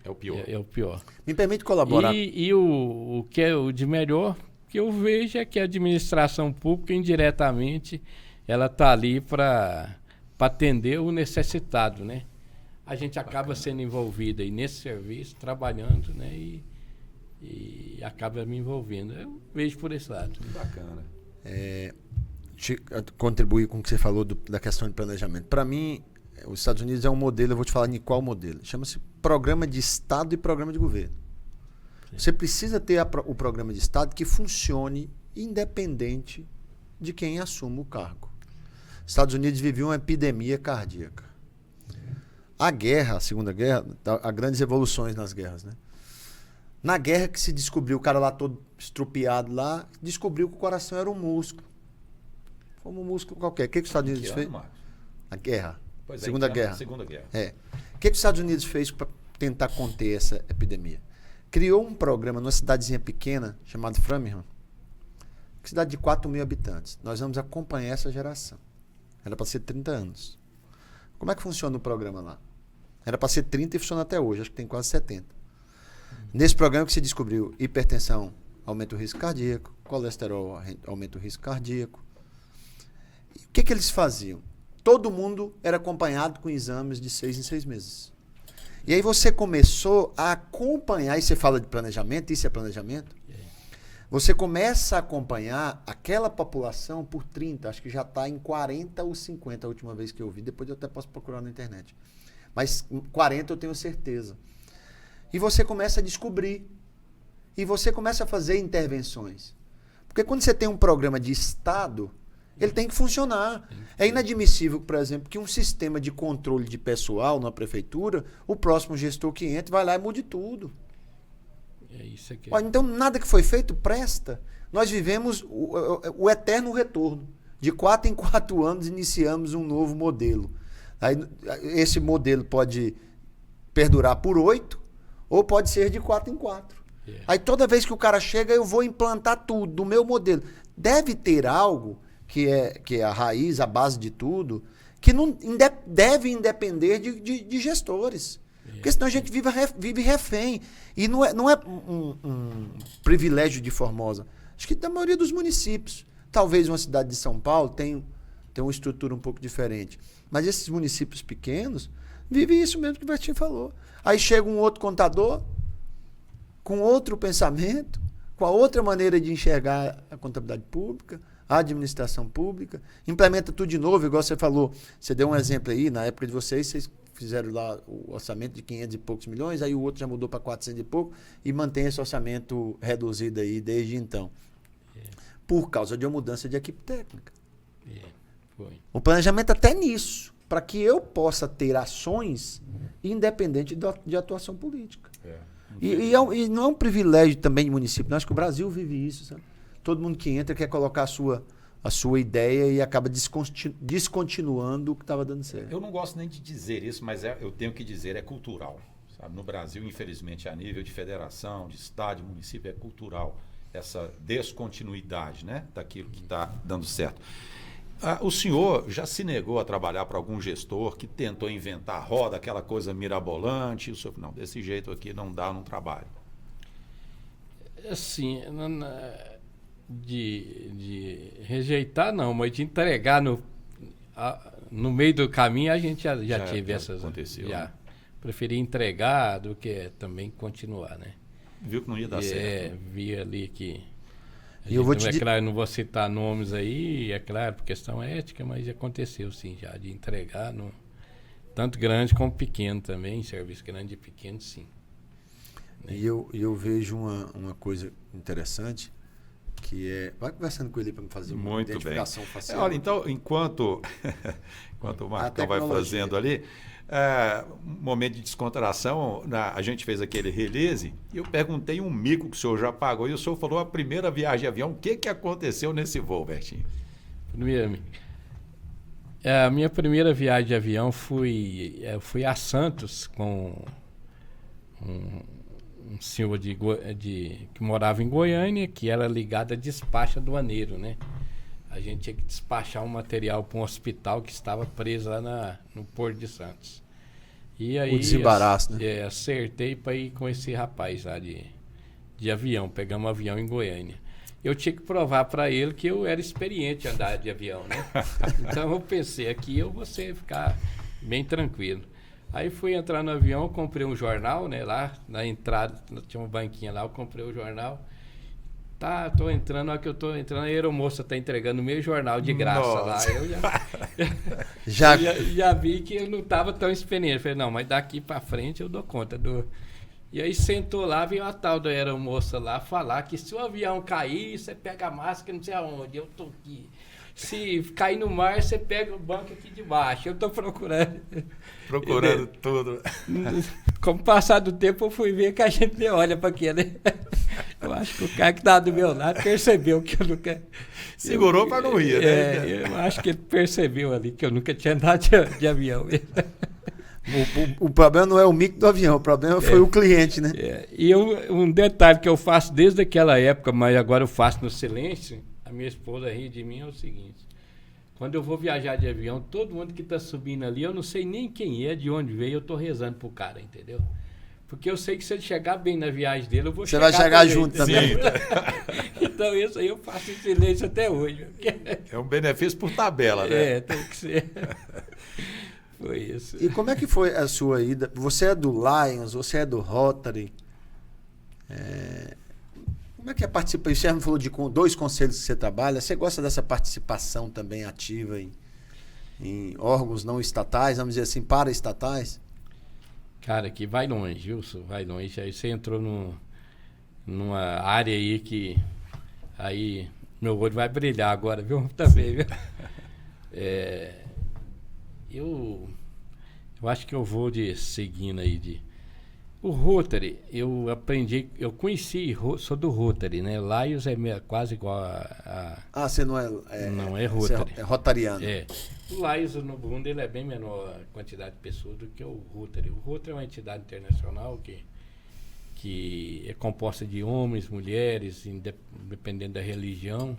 B: o pior.
D: É o pior.
C: Me permite colaborar.
D: E o que é o de melhor que eu vejo é que a administração pública, indiretamente, ela está ali para atender o necessitado, né? A gente acaba sendo envolvido aí nesse serviço, trabalhando, né? E acaba me envolvendo. Eu vejo por esse lado.
B: Bacana.
C: Contribuir com o que você falou da questão de planejamento. Para mim, os Estados Unidos é um modelo, eu vou te falar em qual modelo. Chama-se Programa de Estado e Programa de Governo. Sim. Você precisa ter o programa de Estado que funcione independente de quem assuma o cargo. Os Estados Unidos viviam uma epidemia cardíaca. A guerra, a Segunda Guerra, há grandes evoluções nas guerras, né? Na guerra que se descobriu, o cara lá todo estrupiado lá, descobriu que o coração era um músculo. Como um músculo qualquer. O que os Estados Unidos fez? A guerra. Segunda Guerra.
B: Segunda Guerra.
C: O que os Estados Unidos fez para tentar conter essa epidemia? Criou um programa numa cidadezinha pequena, chamada Framingham, cidade de 4.000 habitantes. Nós vamos acompanhar essa geração. Era para ser 30 anos. Como é que funciona o programa lá? Era para ser 30 e funciona até hoje, acho que tem quase 70. Nesse programa que se descobriu hipertensão, aumenta o risco cardíaco, colesterol, aumenta o risco cardíaco. E o que eles faziam? Todo mundo era acompanhado com exames de 6 em 6 meses. E aí você começou a acompanhar, e você fala de planejamento, isso é planejamento? Você começa a acompanhar aquela população por 30, acho que já está em 40 ou 50 a última vez que eu vi, depois eu até posso procurar na internet. Mas 40 eu tenho certeza. E você começa a descobrir. E você começa a fazer intervenções. Porque quando você tem um programa de Estado, ele tem que funcionar. É inadmissível, por exemplo, que um sistema de controle de pessoal na prefeitura, o próximo gestor que entra vai lá e mude tudo.
D: É isso aqui.
C: Então, nada que foi feito presta. Nós vivemos o eterno retorno. De 4 em 4 anos, iniciamos um novo modelo. Aí, esse modelo pode perdurar por 8, ou pode ser de 4 em 4. Aí, toda vez que o cara chega, eu vou implantar tudo do meu modelo. Deve ter algo que é a raiz, a base de tudo, que não deve independer de gestores. Porque senão a gente vive refém. E não é um privilégio de Formosa. Acho que da maioria dos municípios. Talvez uma cidade de São Paulo tenha uma estrutura um pouco diferente. Mas esses municípios pequenos vivem isso mesmo que o Bertinho falou. Aí chega um outro contador com outro pensamento, com a outra maneira de enxergar a contabilidade pública, a administração pública, implementa tudo de novo, igual você falou, você deu um exemplo aí, na época de vocês fizeram lá o orçamento de 500 e poucos milhões, aí o outro já mudou para 400 e pouco e mantém esse orçamento reduzido aí desde então. Por causa de uma mudança de equipe técnica.
D: Foi.
C: O planejamento até nisso, para que eu possa ter ações independente de atuação política. E não é um privilégio também de município, não, acho que o Brasil vive isso, sabe? Todo mundo que entra quer colocar a sua ideia e acaba descontinuando o que estava dando certo.
B: Eu não gosto nem de dizer isso, mas eu tenho que dizer, é cultural. Sabe? No Brasil, infelizmente, a nível de federação, de estado, de município, é cultural essa descontinuidade, né, daquilo que está dando certo. O senhor já se negou a trabalhar para algum gestor que tentou inventar a roda, aquela coisa mirabolante, e o senhor, não, desse jeito aqui não dá, não trabalho.
D: Assim, de rejeitar não, mas de entregar no meio do caminho a gente já teve essas.
B: Aconteceu.
D: Já.
B: Né?
D: Preferi entregar do que também continuar, né?
B: Viu que não ia dar certo.
D: Vi ali que... claro, não vou citar nomes aí, é claro, por questão ética, mas aconteceu sim já, de entregar, tanto grande como pequeno também, serviço grande e pequeno, sim.
C: E eu vejo uma coisa interessante, que é... Vai conversando com ele para me fazer uma identificação facial.
B: Olha, então, enquanto o Marcão vai fazendo ali... um momento de descontração, a gente fez aquele release e eu perguntei um mico que o senhor já pagou e o senhor falou a primeira viagem de avião. O que aconteceu nesse voo, Bertinho?
D: A minha primeira viagem de avião fui a Santos com um senhor que morava em Goiânia, que era ligado a despacho aduaneiro, né? A gente tinha que despachar um material para um hospital que estava preso lá no Porto de Santos. E aí,
C: o desembaraço, né?
D: Acertei para ir com esse rapaz lá de avião. Pegamos um avião em Goiânia. Eu tinha que provar para ele que eu era experiente em andar de avião, né? Então eu pensei, aqui eu vou ficar bem tranquilo. Aí fui entrar no avião, comprei um jornal, né? Lá na entrada, tinha uma banquinha lá, eu comprei o jornal. Tô entrando, na hora que eu tô entrando, a aeromoça tá entregando o meu jornal de graça. Nossa. Lá. Eu já vi que eu não tava tão experiente. Falei, não, mas daqui pra frente eu dou conta E aí sentou lá, veio a tal da aeromoça lá falar que se o avião cair, você pega a máscara, não sei aonde, eu tô aqui. Se cair no mar, você pega o banco aqui de baixo. Eu tô procurando
B: tudo.
D: Com o passar do tempo, eu fui ver que a gente nem olha para aquilo, né? Eu acho que o cara que estava do meu lado percebeu que eu nunca...
B: Segurou para não ir, né?
D: Eu acho que ele percebeu ali que eu nunca tinha andado de avião.
C: O problema não é o mico do avião, o problema foi o cliente, né?
D: E um detalhe que eu faço desde aquela época, mas agora eu faço no silêncio, a minha esposa ri de mim, é o seguinte: quando eu vou viajar de avião, todo mundo que está subindo ali, eu não sei nem quem é, de onde veio, eu estou rezando pro cara, entendeu? Porque eu sei que se ele chegar bem na viagem dele, eu vou chegar.
C: Você vai chegar também, junto também.
D: Então isso aí eu faço em silêncio até hoje.
B: É um benefício por tabela, né?
D: Tem que ser. Foi isso.
C: E como é que foi a sua ida? Você é do Lions, você é do Rotary. Como é que é participar? O Sérgio falou de 2 conselhos que você trabalha. Você gosta dessa participação também ativa em órgãos não estatais, vamos dizer assim, paraestatais?
D: Cara, que vai longe, Wilson, vai longe. Aí você entrou numa área aí que... Aí meu olho vai brilhar agora, viu? Também, viu? Eu acho que eu vou seguindo aí O Rotary, eu aprendi, eu conheci, sou do Rotary, né? Lions é quase igual a...
C: você não
D: não, é Rotary.
C: Você é rotariano.
D: O Lions, no Burundi, ele é bem menor a quantidade de pessoas do que o Rotary. O Rotary é uma entidade internacional que é composta de homens, mulheres, dependendo da religião.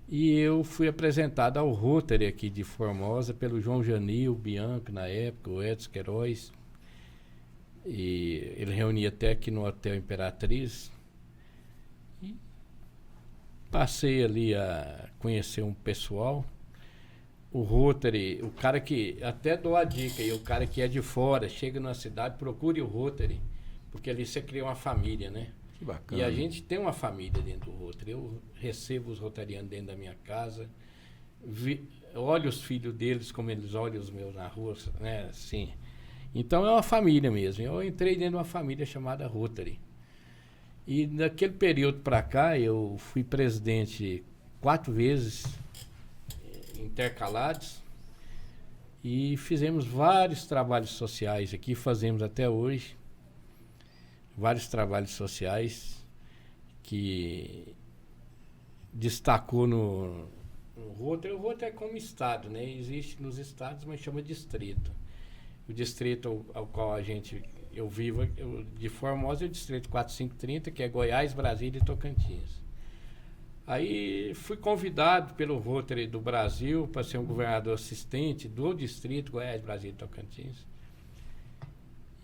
D: E eu fui apresentado ao Rotary aqui de Formosa pelo João Janil, Bianco na época, o Edson Queiroz. E ele reunia até aqui no Hotel Imperatriz. E passei ali a conhecer um pessoal. O Rotary, o cara que... Até dou a dica aí, o cara que é de fora, chega na cidade, procure o Rotary. Porque ali você cria uma família, né?
B: Que bacana.
D: E a gente tem uma família dentro do Rotary. Eu recebo os rotarianos dentro da minha casa, olho os filhos deles como eles olham os meus na rua, né? Assim. Então é uma família mesmo. Eu entrei dentro de uma família chamada Rotary. E naquele período para cá, eu fui presidente 4 vezes, intercalados, e fizemos vários trabalhos sociais aqui, fazemos até hoje, vários trabalhos sociais que destacou no Rotary. O Rotary é como estado, né? Existe nos estados, mas chama distrito. O distrito ao qual eu vivo de Formosa é o distrito 4530, que é Goiás, Brasília e Tocantins. Aí fui convidado pelo Rotary do Brasil para ser um governador assistente do distrito Goiás, Brasília e Tocantins.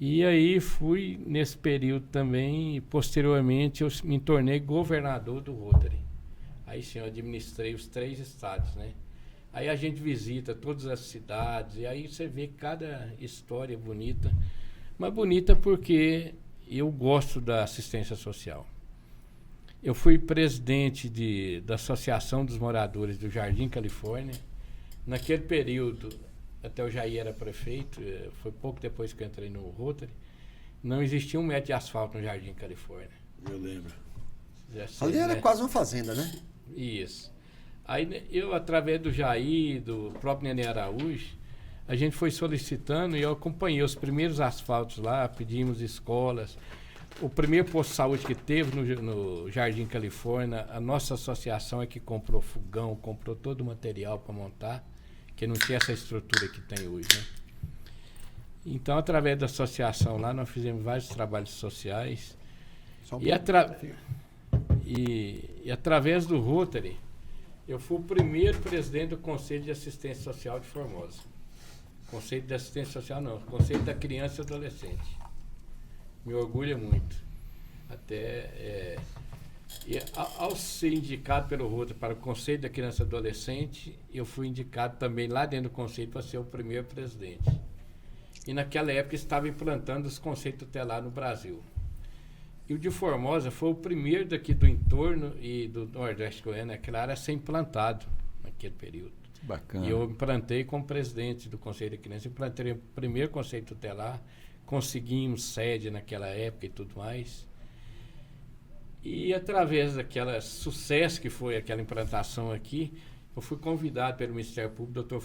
D: E aí fui nesse período também, e posteriormente eu me tornei governador do Rotary. Aí sim, eu administrei os 3 estados, né? Aí a gente visita todas as cidades, e aí você vê cada história bonita. Mas bonita porque eu gosto da assistência social. Eu fui presidente da Associação dos Moradores do Jardim Califórnia. Naquele período, até o Jair era prefeito, foi pouco depois que eu entrei no Rotary, não existia 1 metro de asfalto no Jardim Califórnia.
C: Eu lembro.
D: Sei,
C: Ali era
D: né?
C: quase uma fazenda, né?
D: Isso. Aí eu, através do Jair, do próprio Nenê Araújo, a gente foi solicitando e eu acompanhei os primeiros asfaltos lá, pedimos escolas. O primeiro posto de saúde que teve no Jardim Califórnia, a nossa associação é que comprou fogão, comprou todo o material para montar, que não tinha essa estrutura que tem hoje, né? Então, através da associação lá, nós fizemos vários trabalhos sociais. E através do Rotary, eu fui o primeiro presidente do Conselho de Assistência Social de Formosa. Conselho de Assistência Social não, Conselho da Criança e Adolescente. Me orgulha muito. Até ao ser indicado pelo Rotary para o Conselho da Criança e Adolescente, eu fui indicado também lá dentro do Conselho para ser o primeiro presidente. E naquela época estava implantando os conselhos tutelares no Brasil. E o de Formosa foi o primeiro daqui do entorno e do Nordeste goiano, naquela área, a ser implantado naquele período.
B: Bacana.
D: E eu implantei como presidente do Conselho de Criança, implantei o primeiro Conselho Tutelar, conseguimos sede naquela época e tudo mais. E através daquele sucesso que foi aquela implantação aqui, eu fui convidado pelo Ministério Público, doutor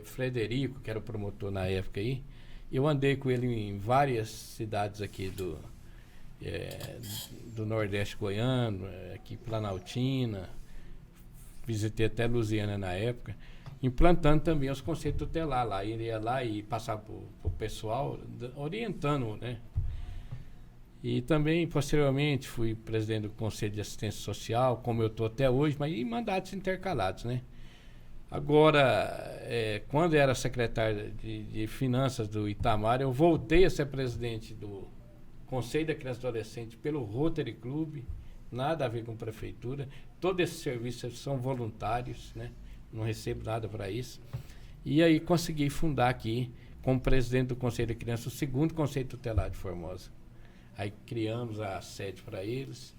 D: Frederico, que era o promotor na época aí. Eu andei com ele em várias cidades aqui do Nordeste goiano, aqui Planaltina, visitei até Lusiana na época, implantando também os conselhos tutelares lá. Ele ia lá e passava para o pessoal, orientando, né? E também, posteriormente, fui presidente do Conselho de Assistência Social, como eu estou até hoje, mas em mandatos intercalados, né? Agora, quando era secretário de Finanças do Itamar, eu voltei a ser presidente do Conselho da Criança e Adolescente pelo Rotary Club, nada a ver com prefeitura. Todos esses serviços são voluntários, né? Não recebo nada para isso. E aí consegui fundar aqui, como presidente do Conselho da Criança, o 2º Conselho Tutelar de Formosa. Aí criamos a sede para eles.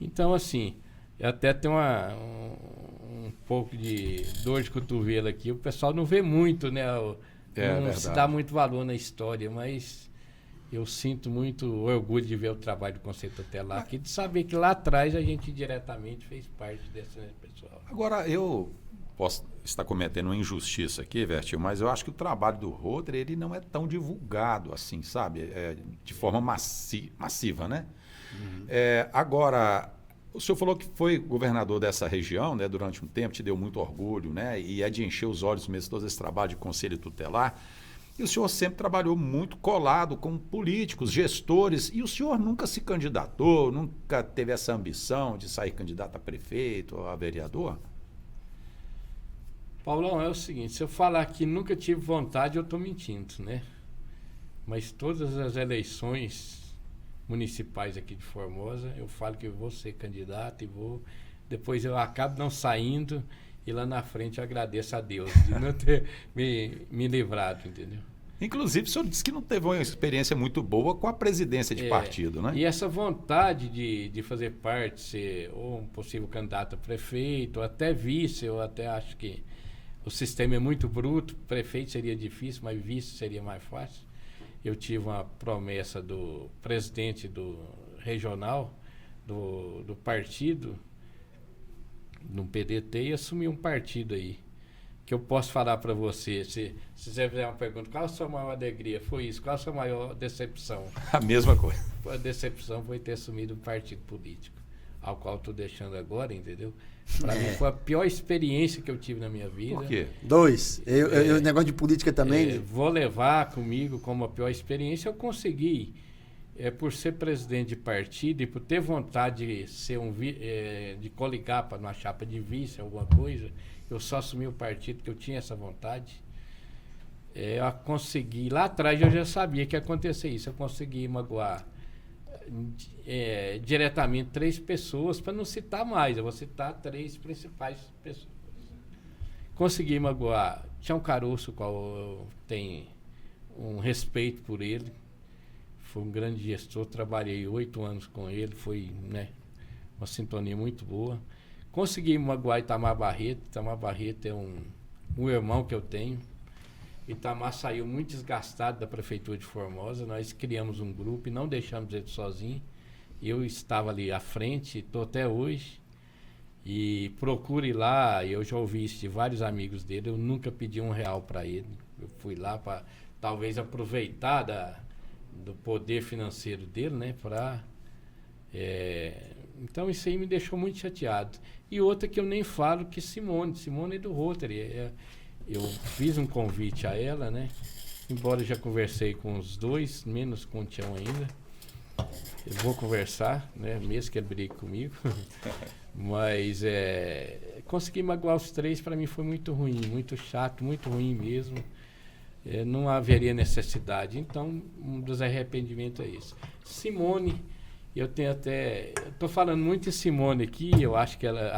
D: Então, assim, eu até tenho um pouco de dor de cotovelo aqui. O pessoal não vê muito, né? Não se dá muito valor na história, mas eu sinto muito orgulho de ver o trabalho do Conselho Tutelar aqui, de saber que lá atrás a gente diretamente fez parte desse pessoal.
B: Agora, eu posso estar cometendo uma injustiça aqui, Vertil, mas eu acho que o trabalho do Rotary, ele não é tão divulgado assim, sabe? De forma massiva, né? Uhum. Agora, o senhor falou que foi governador dessa região, né, durante um tempo, te deu muito orgulho, né? E é de encher os olhos mesmo todo esse trabalho de Conselho Tutelar. E o senhor sempre trabalhou muito colado com políticos, gestores, e o senhor nunca se candidatou, nunca teve essa ambição de sair candidato a prefeito ou a vereador?
D: Paulão, é o seguinte, se eu falar que nunca tive vontade, eu estou mentindo, né? Mas todas as eleições municipais aqui de Formosa, eu falo que eu vou ser candidato e vou... Depois eu acabo não saindo e lá na frente eu agradeço a Deus de não ter me livrado, entendeu?
B: Inclusive, o senhor disse que não teve uma experiência muito boa com a presidência de partido, né?
D: E essa vontade de fazer parte, ser ou um possível candidato a prefeito, ou até vice, eu até acho que o sistema é muito bruto, prefeito seria difícil, mas vice seria mais fácil. Eu tive uma promessa do presidente do regional, do partido, no PDT, e assumi um partido aí. Que eu posso falar para você, se você fizer uma pergunta, qual a sua maior alegria? Foi isso. Qual a sua maior decepção?
B: A mesma coisa.
D: A decepção foi ter assumido um partido político, ao qual estou deixando agora, entendeu? Para mim foi a pior experiência que eu tive na minha vida.
B: Por quê?
C: 2. Eu negócio de política também.
D: Vou levar comigo como a pior experiência. Eu consegui, por ser presidente de partido e por ter vontade de ser de coligar para uma chapa de vice, alguma coisa. Eu só assumi o partido porque eu tinha essa vontade. Eu consegui, lá atrás eu já sabia que ia acontecer isso. Eu consegui magoar diretamente 3 pessoas, para não citar mais, eu vou citar 3 principais pessoas. Consegui magoar Tião Caruso, qual eu tenho um respeito por ele. Foi um grande gestor, trabalhei 8 anos com ele, foi, né, uma sintonia muito boa. Consegui magoar Itamar Barreto. Itamar Barreto é um irmão que eu tenho. Itamar saiu muito desgastado da Prefeitura de Formosa. Nós criamos um grupo e não deixamos ele sozinho. Eu estava ali à frente, estou até hoje. E procure lá, eu já ouvi isso de vários amigos dele. Eu nunca pedi R$1 para ele. Eu fui lá para talvez aproveitar do poder financeiro dele, né? Então isso aí me deixou muito chateado. E outra que eu nem falo, que Simone é do Rotary. Eu fiz um convite a ela, né? Embora eu já conversei com os 2, menos com o Tião ainda. Eu vou conversar, né? Mesmo que ele brigue comigo. Mas conseguir magoar os 3 para mim foi muito ruim, muito chato, muito ruim mesmo. Não haveria necessidade. Então, um dos arrependimentos é esse. Simone... Eu tenho até... Estou falando muito em Simone aqui, eu acho que ela...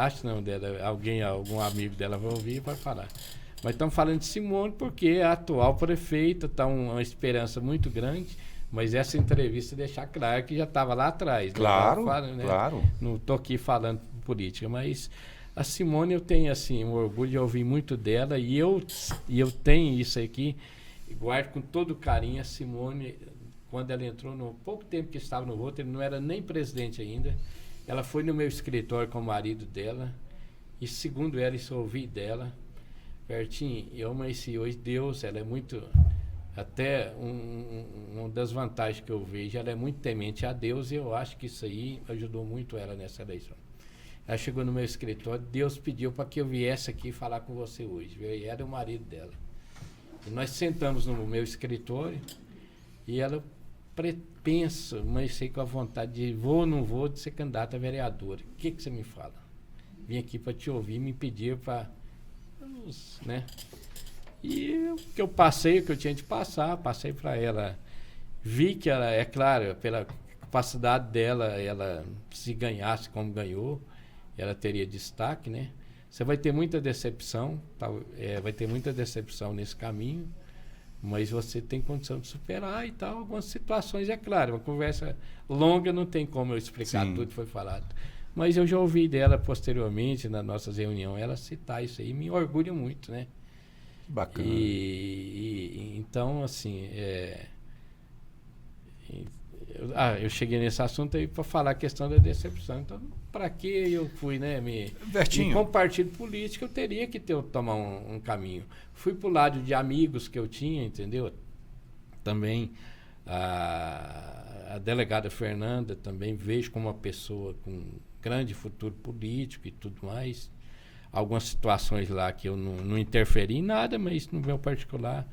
D: algum amigo dela vai ouvir e vai falar. Mas estamos falando de Simone porque a atual prefeita está uma esperança muito grande, mas essa entrevista deixar claro que já estava lá atrás.
B: Claro,
D: né?
B: Claro.
D: Não estou aqui falando política, mas a Simone eu tenho assim, um orgulho de ouvir muito dela e eu tenho isso aqui, guardo com todo carinho a Simone... Quando ela entrou, no pouco tempo que estava no Rotary, não era nem presidente ainda. Ela foi no meu escritório com o marido dela. E segundo ela, isso eu ouvi dela. Bertinho, eu amo esse hoje Deus, ela é muito... Até uma das vantagens que eu vejo, ela é muito temente a Deus e eu acho que isso aí ajudou muito ela nessa eleição. Ela chegou no meu escritório, Deus pediu para que eu viesse aqui falar com você hoje. E era o marido dela. E nós sentamos no meu escritório e ela... penso, mas sei com a vontade de vou ou não vou de ser candidata a vereadora. O que você me fala? Vim aqui para te ouvir, me pedir para... né? E o que eu passei, o que eu tinha de passar, passei para ela. Vi que ela, é claro, pela capacidade dela, ela se ganhasse como ganhou, ela teria destaque, né? Você vai ter muita decepção, vai ter muita decepção nesse caminho, mas você tem condição de superar e tal. Algumas situações, é claro, uma conversa longa não tem como eu explicar tudo que foi falado. Mas eu já ouvi dela posteriormente, nas nossas reuniões, ela citar isso aí, me orgulha muito, né?
B: Bacana.
D: Então, assim, eu cheguei nesse assunto aí para falar a questão da decepção. Então, para que eu fui, né?
B: Bertinho.
D: Com partido político, eu teria que tomar um caminho. Fui para o lado de amigos que eu tinha, entendeu? Também a delegada Fernanda, também vejo como uma pessoa com grande futuro político e tudo mais. Algumas situações lá que eu não interferi em nada, mas no meu particular,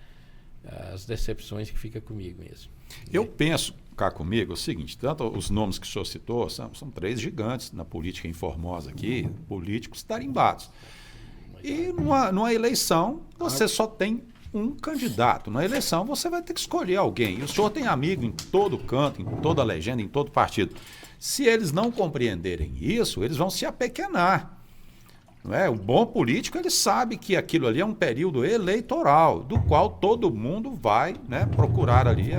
D: as decepções que fica comigo mesmo.
B: Eu penso cá comigo o seguinte, tanto os nomes que o senhor citou, são 3 gigantes na política em Formosa aqui, políticos tarimbados. E numa eleição, você só tem um candidato. Na eleição, você vai ter que escolher alguém. E o senhor tem amigo em todo canto, em toda legenda, em todo partido. Se eles não compreenderem isso, eles vão se apequenar. Não é? O bom político, ele sabe que aquilo ali é um período eleitoral, do qual todo mundo vai, né, procurar ali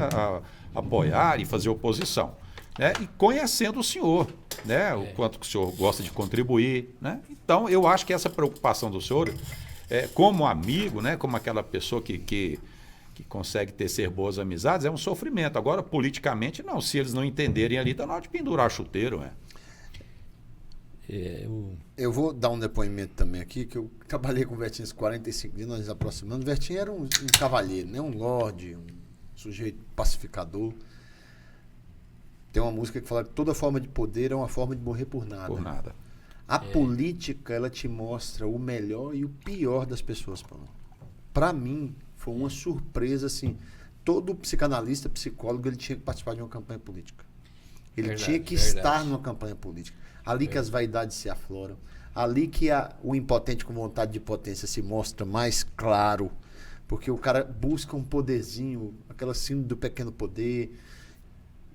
B: apoiar e fazer oposição. Né? E conhecendo o senhor, né, o quanto que o senhor gosta de contribuir. Né? Então, eu acho que essa preocupação do senhor, como amigo, né, como aquela pessoa que consegue tecer boas amizades, é um sofrimento. Agora, politicamente, não. Se eles não entenderem ali, tá na hora de pendurar chuteiro.
C: Eu vou dar um depoimento também aqui, que eu trabalhei com o Vertinho esses 45 dias, nós nos aproximando. O Vertinho era um cavalheiro, né? Um lorde, um sujeito pacificador. Tem uma música que fala que toda forma de poder é uma forma de morrer por nada.
B: Por nada.
C: A política, ela te mostra o melhor e o pior das pessoas, Paulo. Para mim, foi uma surpresa, assim. Todo psicanalista, psicólogo, ele tinha que participar de uma campanha política. Ele tinha que estar numa campanha política. Ali que as vaidades se afloram. Ali que o impotente com vontade de potência se mostra mais claro. Porque o cara busca um poderzinho, aquela síndrome do pequeno poder.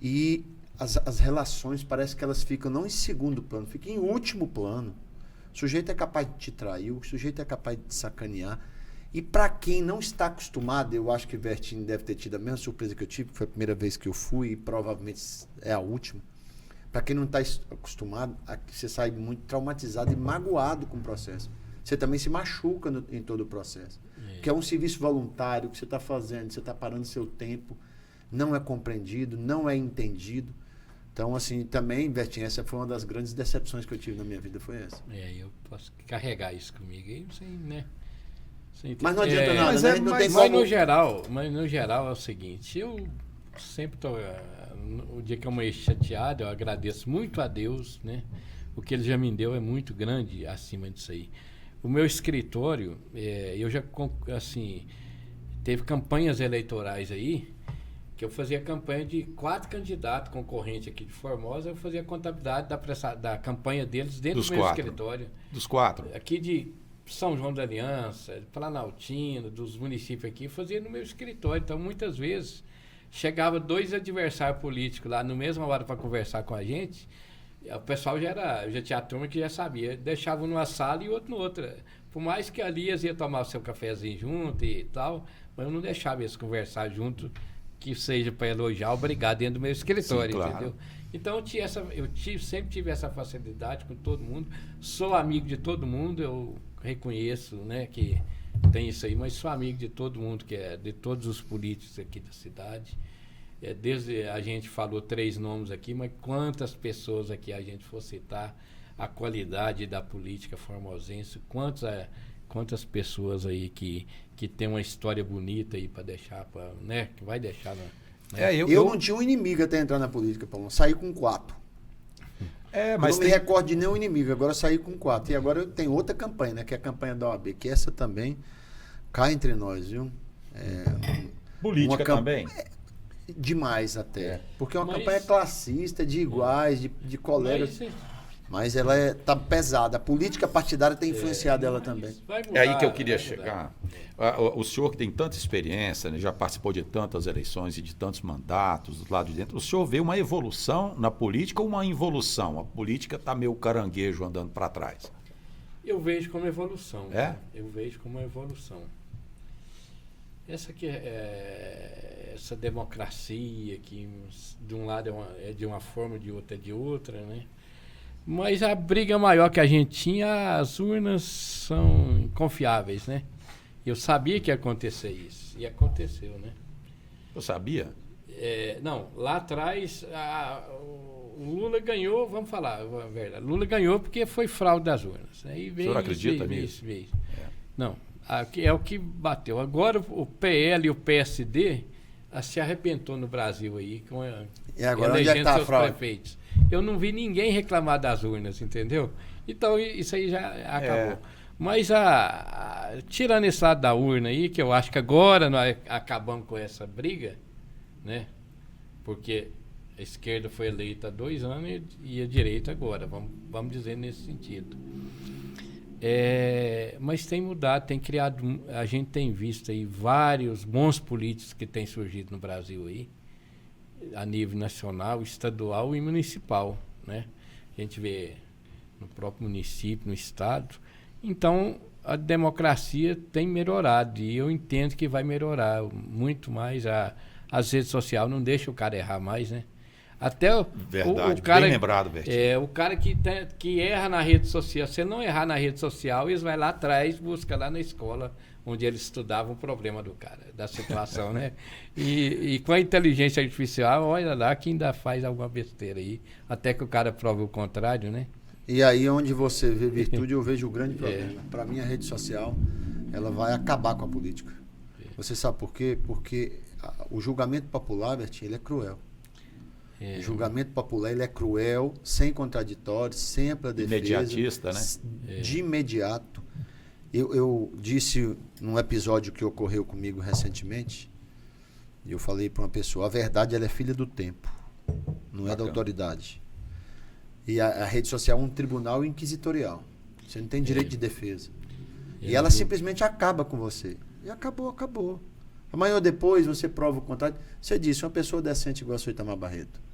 C: E as relações parece que elas ficam não em segundo plano, ficam em último plano. O sujeito é capaz de te trair, o sujeito é capaz de te sacanear. E para quem não está acostumado, eu acho que o Vertinho deve ter tido a mesma surpresa que eu tive, que foi a primeira vez que eu fui e provavelmente é a última. Para quem não está acostumado, você sai muito traumatizado e magoado com o processo. Você também se machuca em todo o processo. Que é um serviço voluntário que você está fazendo, você está parando seu tempo, não é compreendido, não é entendido. Então, assim, também, Vertinho, essa foi uma das grandes decepções que eu tive na minha vida, foi essa.
D: Eu posso carregar isso comigo aí, sem, né?
C: Mas não adianta nada,
B: mas
C: né? Não tem
D: Mas
C: como...
D: no geral é o seguinte, eu sempre tô, o dia que eu me chateado, eu agradeço muito a Deus, né? O que ele já me deu é muito grande acima disso aí. O meu escritório, eu já, assim, teve campanhas eleitorais aí, que eu fazia campanha de 4 candidatos concorrentes aqui de Formosa, eu fazia a contabilidade da campanha deles dentro do meu escritório.
B: Dos 4?
D: Aqui de São João da Aliança, Planaltino, dos municípios aqui, eu fazia no meu escritório. Então, muitas vezes, chegava 2 adversários políticos lá no mesma hora para conversar com a gente, o pessoal já tinha a turma que já sabia, deixava um numa sala e outro no outra. Por mais que ali eles iam tomar o seu cafezinho junto e tal, mas eu não deixava eles conversar junto, que seja para elogiar, obrigado, dentro do meu escritório. Sim, claro. Entendeu? Então sempre tive essa facilidade com todo mundo, sou amigo de todo mundo, eu reconheço, né, que tem isso aí, mas sou amigo de todo mundo, que é de todos os políticos aqui da cidade. Desde a gente falou 3 nomes aqui, mas quantas pessoas aqui a gente for citar, a qualidade da política formosense, quantas pessoas aí que tem uma história bonita aí para deixar, né, que vai deixar, né?
C: Eu não tinha um inimigo até entrar na política, Paulo. Saí com 4. Mas eu não me recordo de nenhum inimigo, agora eu saí com 4. E agora eu tenho outra campanha, né? Que é a campanha da OAB, que essa também cá entre nós, viu?
B: Política também?
C: Demais até. Porque é uma campanha classista, de iguais, de colegas. Mas ela tá pesada. A política partidária tem influenciado ela também.
B: É aí que eu queria chegar. O senhor que tem tanta experiência, né, já participou de tantas eleições e de tantos mandatos do lado de dentro, o senhor vê uma evolução na política ou uma involução? A política está meio caranguejo andando para trás.
D: Eu vejo como evolução. Eu vejo como evolução. Essa democracia que de um lado é de uma forma, de outra é de outra, né? Mas a briga maior que a gente tinha, as urnas são inconfiáveis, né? Eu sabia que ia acontecer isso. E aconteceu, né?
B: Eu sabia?
D: Não, lá atrás, o Lula ganhou, vamos falar a verdade. Lula ganhou porque foi fraude das urnas. Aí
B: o senhor acredita nisso?
D: Não, é o que bateu. Agora o PL e o PSD se arrebentou no Brasil aí,
C: e agora onde é que tá a fraude?
D: Prefeitos. Eu não vi ninguém reclamar das urnas, entendeu? Então isso aí já acabou. Mas tirando esse lado da urna aí, que eu acho que agora nós acabamos com essa briga, né? Porque a esquerda foi eleita há 2 anos e a direita agora, vamos dizer nesse sentido. Mas tem mudado, tem criado, a gente tem visto aí vários bons políticos que têm surgido no Brasil aí, a nível nacional, estadual e municipal, né? A gente vê no próprio município, no estado. Então, a democracia tem melhorado e eu entendo que vai melhorar muito mais. As redes sociais não deixam o cara errar mais, né? Até
B: Verdade,
D: o cara,
B: bem lembrado, Bertinho.
D: o cara que erra na rede social, se não errar na rede social, eles vão lá atrás, busca lá na escola onde eles estudavam o problema do cara, da situação, né? E com a inteligência artificial, olha lá que ainda faz alguma besteira aí, até que o cara prove o contrário, né?
C: E aí onde você vê virtude, eu vejo o grande problema. Para mim, a rede social, ela vai acabar com a política. Você sabe por quê? Porque o julgamento popular, Bertinho, ele é cruel. O julgamento popular, ele é cruel, sem contraditórios, sem ampla defesa.
B: Imediatista, né?
C: De imediato. Eu disse num episódio que ocorreu comigo recentemente, eu falei para uma pessoa, a verdade ela é filha do tempo, não é da autoridade. E a rede social é um tribunal inquisitorial. Você não tem direito de defesa. E ela simplesmente acaba com você. E acabou. Amanhã ou depois você prova o contrário. Você disse, uma pessoa decente igual a seu Itamar Barreto.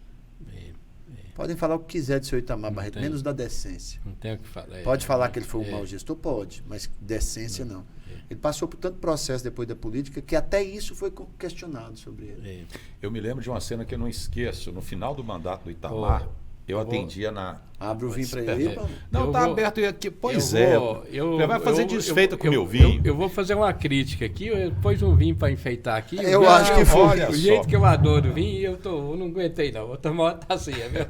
C: Podem falar o que quiser de seu Itamar Barreto, menos da decência.
D: Não tem o que falar.
C: Pode falar que ele foi um mau gestor? Pode, mas decência não. Ele passou por tanto processo depois da política que até isso foi questionado sobre ele.
B: Eu me lembro de uma cena que eu não esqueço. No final do mandato do Itamar, eu atendia na...
C: Abre o vinho para ele aí, Paulo?
B: Não, tá aberto aqui. Pois é. Vai fazer desfeita com o meu vinho.
D: Eu vou fazer uma crítica aqui, depois um vinho para enfeitar aqui.
C: Eu acho que foi.
B: Olha
D: O jeito que eu adoro vinho, eu não aguentei não. Vou tomar uma tacinha, viu?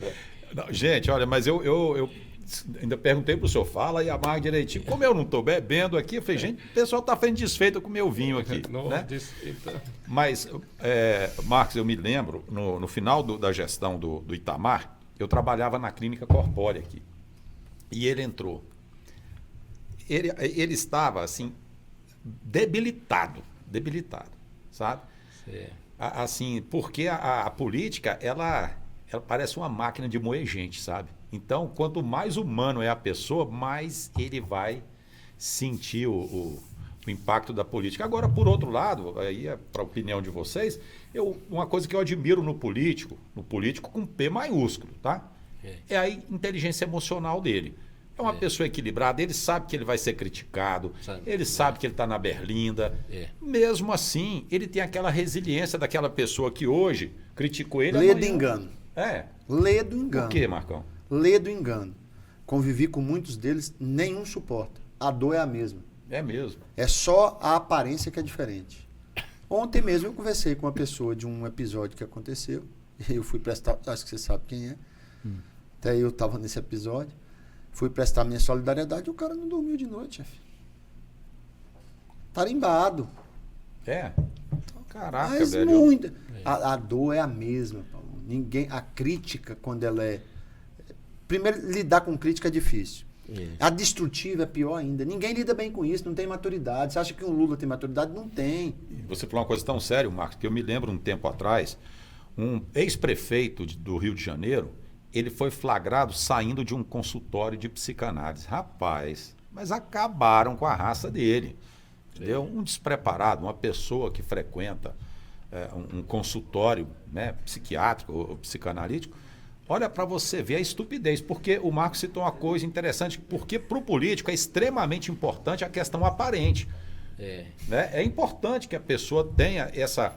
B: Não, gente, olha, mas eu ainda perguntei pro senhor, fala e amarga direitinho. Como eu não estou bebendo aqui, eu falei, gente, o pessoal está fazendo desfeita com o meu vinho aqui.
D: Não,
B: né?
D: desfeita.
B: Mas, Marcos, eu me lembro, no final da gestão do Itamar, eu trabalhava na clínica corpórea aqui. E ele entrou. Ele estava, assim, debilitado, sabe?
D: Certo.
B: Assim, porque a política, ela parece uma máquina de moer gente, sabe? Então, quanto mais humano é a pessoa, mais ele vai sentir o impacto da política. Agora, por outro lado, aí é para a opinião de vocês, uma coisa que eu admiro no político com P maiúsculo, tá? É a inteligência emocional dele. É uma pessoa equilibrada, ele sabe que ele vai ser criticado, ele sabe que ele está na berlinda. Mesmo assim, ele tem aquela resiliência daquela pessoa que hoje criticou ele.
C: Lê do engano. Lê do engano.
B: Por quê, Marcão?
C: Lê do engano. Convivi com muitos deles, nenhum suporta. A dor é a mesma.
B: É mesmo.
C: É só a aparência que é diferente. Ontem mesmo eu conversei com uma pessoa de um episódio que aconteceu. Eu fui prestar, acho que você sabe quem é. Até eu estava nesse episódio. Fui prestar minha solidariedade e o cara não dormiu de noite, chefe. Tarimbado.
B: Caraca,
C: mas
B: velho.
C: Muita. A dor é a mesma, Paulo. A crítica, quando ela é... Primeiro, lidar com crítica é difícil. A destrutiva é pior ainda. Ninguém lida bem com isso, não tem maturidade. Você acha que um Lula tem maturidade? Não tem.
B: Você falou uma coisa tão séria, Marcos, que eu me lembro um tempo atrás, um ex-prefeito do Rio de Janeiro, ele foi flagrado saindo de um consultório de psicanálise. Rapaz, mas acabaram com a raça dele. Entendeu? Um despreparado, uma pessoa que frequenta um consultório, né, psiquiátrico ou psicanalítico. Olha para você ver a estupidez, porque o Marcos citou uma coisa interessante, porque para o político é extremamente importante a questão aparente. Né? É importante que a pessoa tenha essa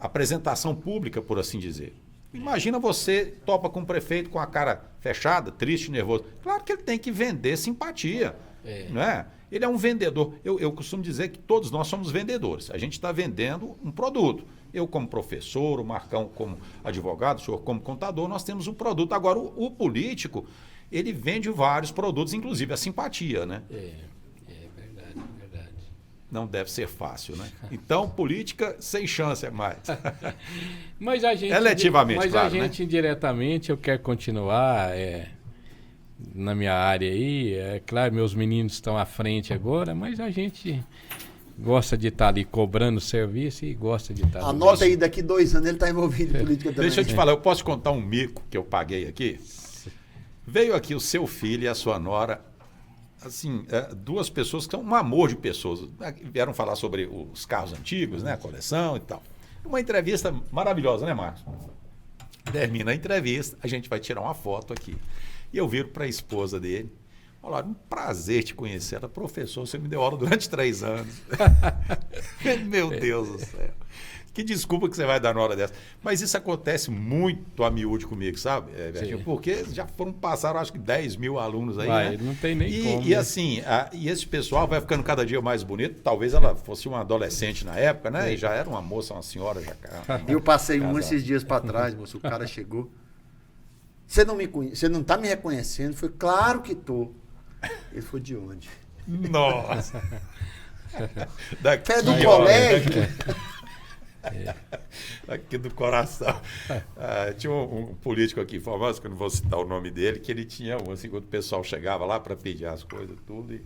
B: apresentação pública, por assim dizer. Imagina você topa com um prefeito com a cara fechada, triste, nervoso. Claro que ele tem que vender simpatia, não é? Ele é um vendedor. Eu costumo dizer que todos nós somos vendedores. A gente está vendendo um produto. Eu como professor, o Marcão como advogado, o senhor como contador, nós temos um produto. Agora, o político, ele vende vários produtos, inclusive a simpatia, né?
D: Verdade.
B: Não deve ser fácil, né? Então, política sem chance é mais.
D: Mas a gente,
B: eletivamente, claro, né?
D: indiretamente, eu quero continuar na minha área aí. É claro, meus meninos estão à frente agora, mas a gente gosta de estar ali cobrando serviço e gosta de estar...
C: Anota aí, daqui 2 anos ele está envolvido em política também.
B: Deixa eu te falar, eu posso te contar um mico que eu paguei aqui? Veio aqui o seu filho e a sua nora, assim, 2 pessoas que são um amor de pessoas. Vieram falar sobre os carros antigos, né, a coleção e tal. Uma entrevista maravilhosa, né, Marcos? Termina a entrevista, a gente vai tirar uma foto aqui. E eu viro para a esposa dele. Olá, um prazer te conhecer. Era professor, você me deu aula durante 3 anos. Meu Deus do céu. Que desculpa que você vai dar na hora dessa. Mas isso acontece muito a miúde comigo, sabe? Bertinho? Porque já passaram acho que 10 mil alunos aí, né?
D: Não tem nem como.
B: E assim, e esse pessoal vai ficando cada dia mais bonito. Talvez ela fosse uma adolescente na época, né? E já era uma moça, uma senhora já.
C: Eu passei esses dias para trás, moço. O cara chegou. Você não tá me reconhecendo? Foi claro que tô. Ele foi de onde?
B: Nossa.
C: Pé do colégio.
B: Aqui do coração. Tinha um político aqui famoso, que eu não vou citar o nome dele, que ele tinha assim, quando o pessoal chegava lá para pedir as coisas, tudo,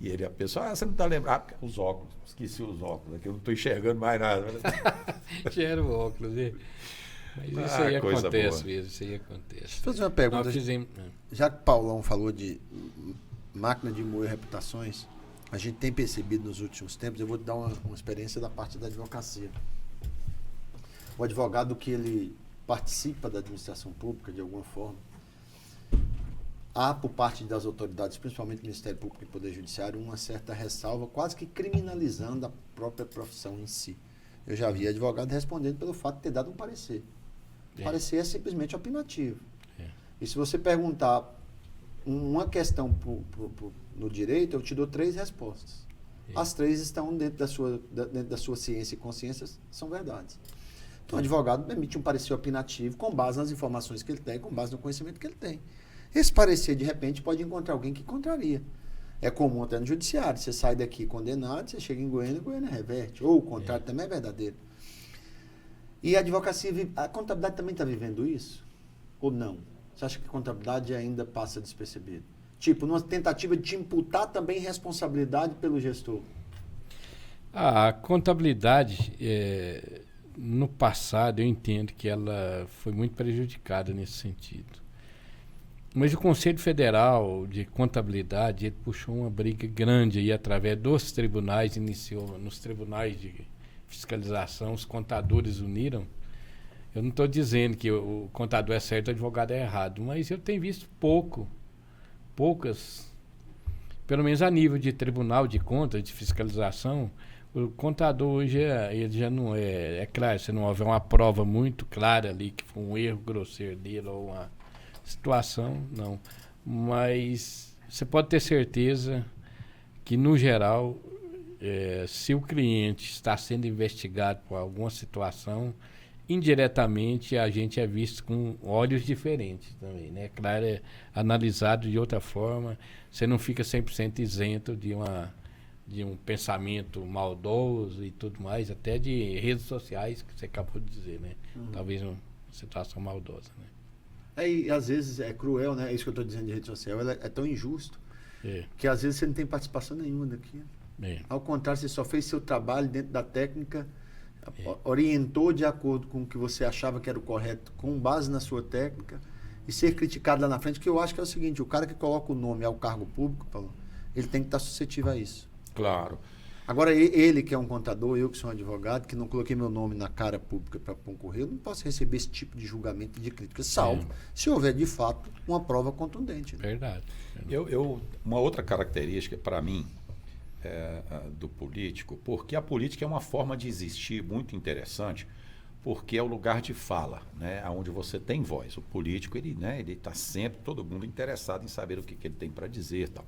B: e ele, a pessoa, você não está lembrado? Os óculos, esqueci os óculos, aqui eu não estou enxergando mais nada.
D: Tinha o óculos, né? Mas isso aí acontece mesmo, isso aí acontece.
C: Deixa eu fazer uma pergunta. Já que o Paulão falou de máquina de moer reputações, a gente tem percebido nos últimos tempos, eu vou te dar uma experiência da parte da advocacia. O advogado que ele participa da administração pública, de alguma forma, há por parte das autoridades, principalmente Ministério Público e Poder Judiciário, uma certa ressalva, quase que criminalizando a própria profissão em si. Eu já vi advogado respondendo pelo fato de ter dado um parecer. O parecer é simplesmente opinativo. E se você perguntar uma questão no direito, eu te dou 3 respostas. As 3 estão dentro da sua ciência e consciência, são verdades. Então, o advogado emite um parecer opinativo com base nas informações que ele tem, com base no conhecimento que ele tem. Esse parecer, de repente, pode encontrar alguém que contraria. É comum até no judiciário. Você sai daqui condenado, você chega em Goiânia reverte. Ou o contrário também é verdadeiro. E a advocacia, a contabilidade também está vivendo isso? Ou não? Você acha que a contabilidade ainda passa despercebido? Tipo, numa tentativa de te imputar também responsabilidade pelo gestor.
D: A contabilidade, no passado, eu entendo que ela foi muito prejudicada nesse sentido. Mas o Conselho Federal de Contabilidade, ele puxou uma briga grande aí através dos tribunais, iniciou nos tribunais de fiscalização, os contadores uniram. Eu não estou dizendo que o contador é certo, o advogado é errado, mas eu tenho visto poucas, pelo menos a nível de tribunal de contas, de fiscalização, o contador hoje ele já não é claro, se não houver uma prova muito clara ali, que foi um erro grosseiro dele ou uma situação, não. Mas você pode ter certeza que, no geral, se o cliente está sendo investigado por alguma situação, indiretamente a gente é visto com olhos diferentes também, né? Claro, é analisado de outra forma, você não fica 100% isento de um pensamento maldoso e tudo mais, até de redes sociais, que você acabou de dizer, né? Talvez uma situação maldosa, né?
C: E às vezes é cruel, né? É isso que eu estou dizendo de rede social. Ela é tão injusto que às vezes você não tem participação nenhuma daquilo. Ao contrário, você só fez seu trabalho dentro da técnica, orientou de acordo com o que você achava que era o correto, com base na sua técnica, e ser criticado lá na frente, que eu acho que é o seguinte, o cara que coloca o nome ao cargo público, Paulo, ele tem que estar suscetível a isso.
B: Claro.
C: Agora, ele que é um contador, eu que sou um advogado, que não coloquei meu nome na cara pública para concorrer, eu não posso receber esse tipo de julgamento e de crítica, salvo se houver, de fato, uma prova contundente. Né?
D: Verdade.
B: Uma outra característica, para mim, do político, porque a política é uma forma de existir muito interessante, porque é o lugar de fala, né, onde você tem voz. O político, ele está sempre, todo mundo interessado em saber o que ele tem para dizer e tal.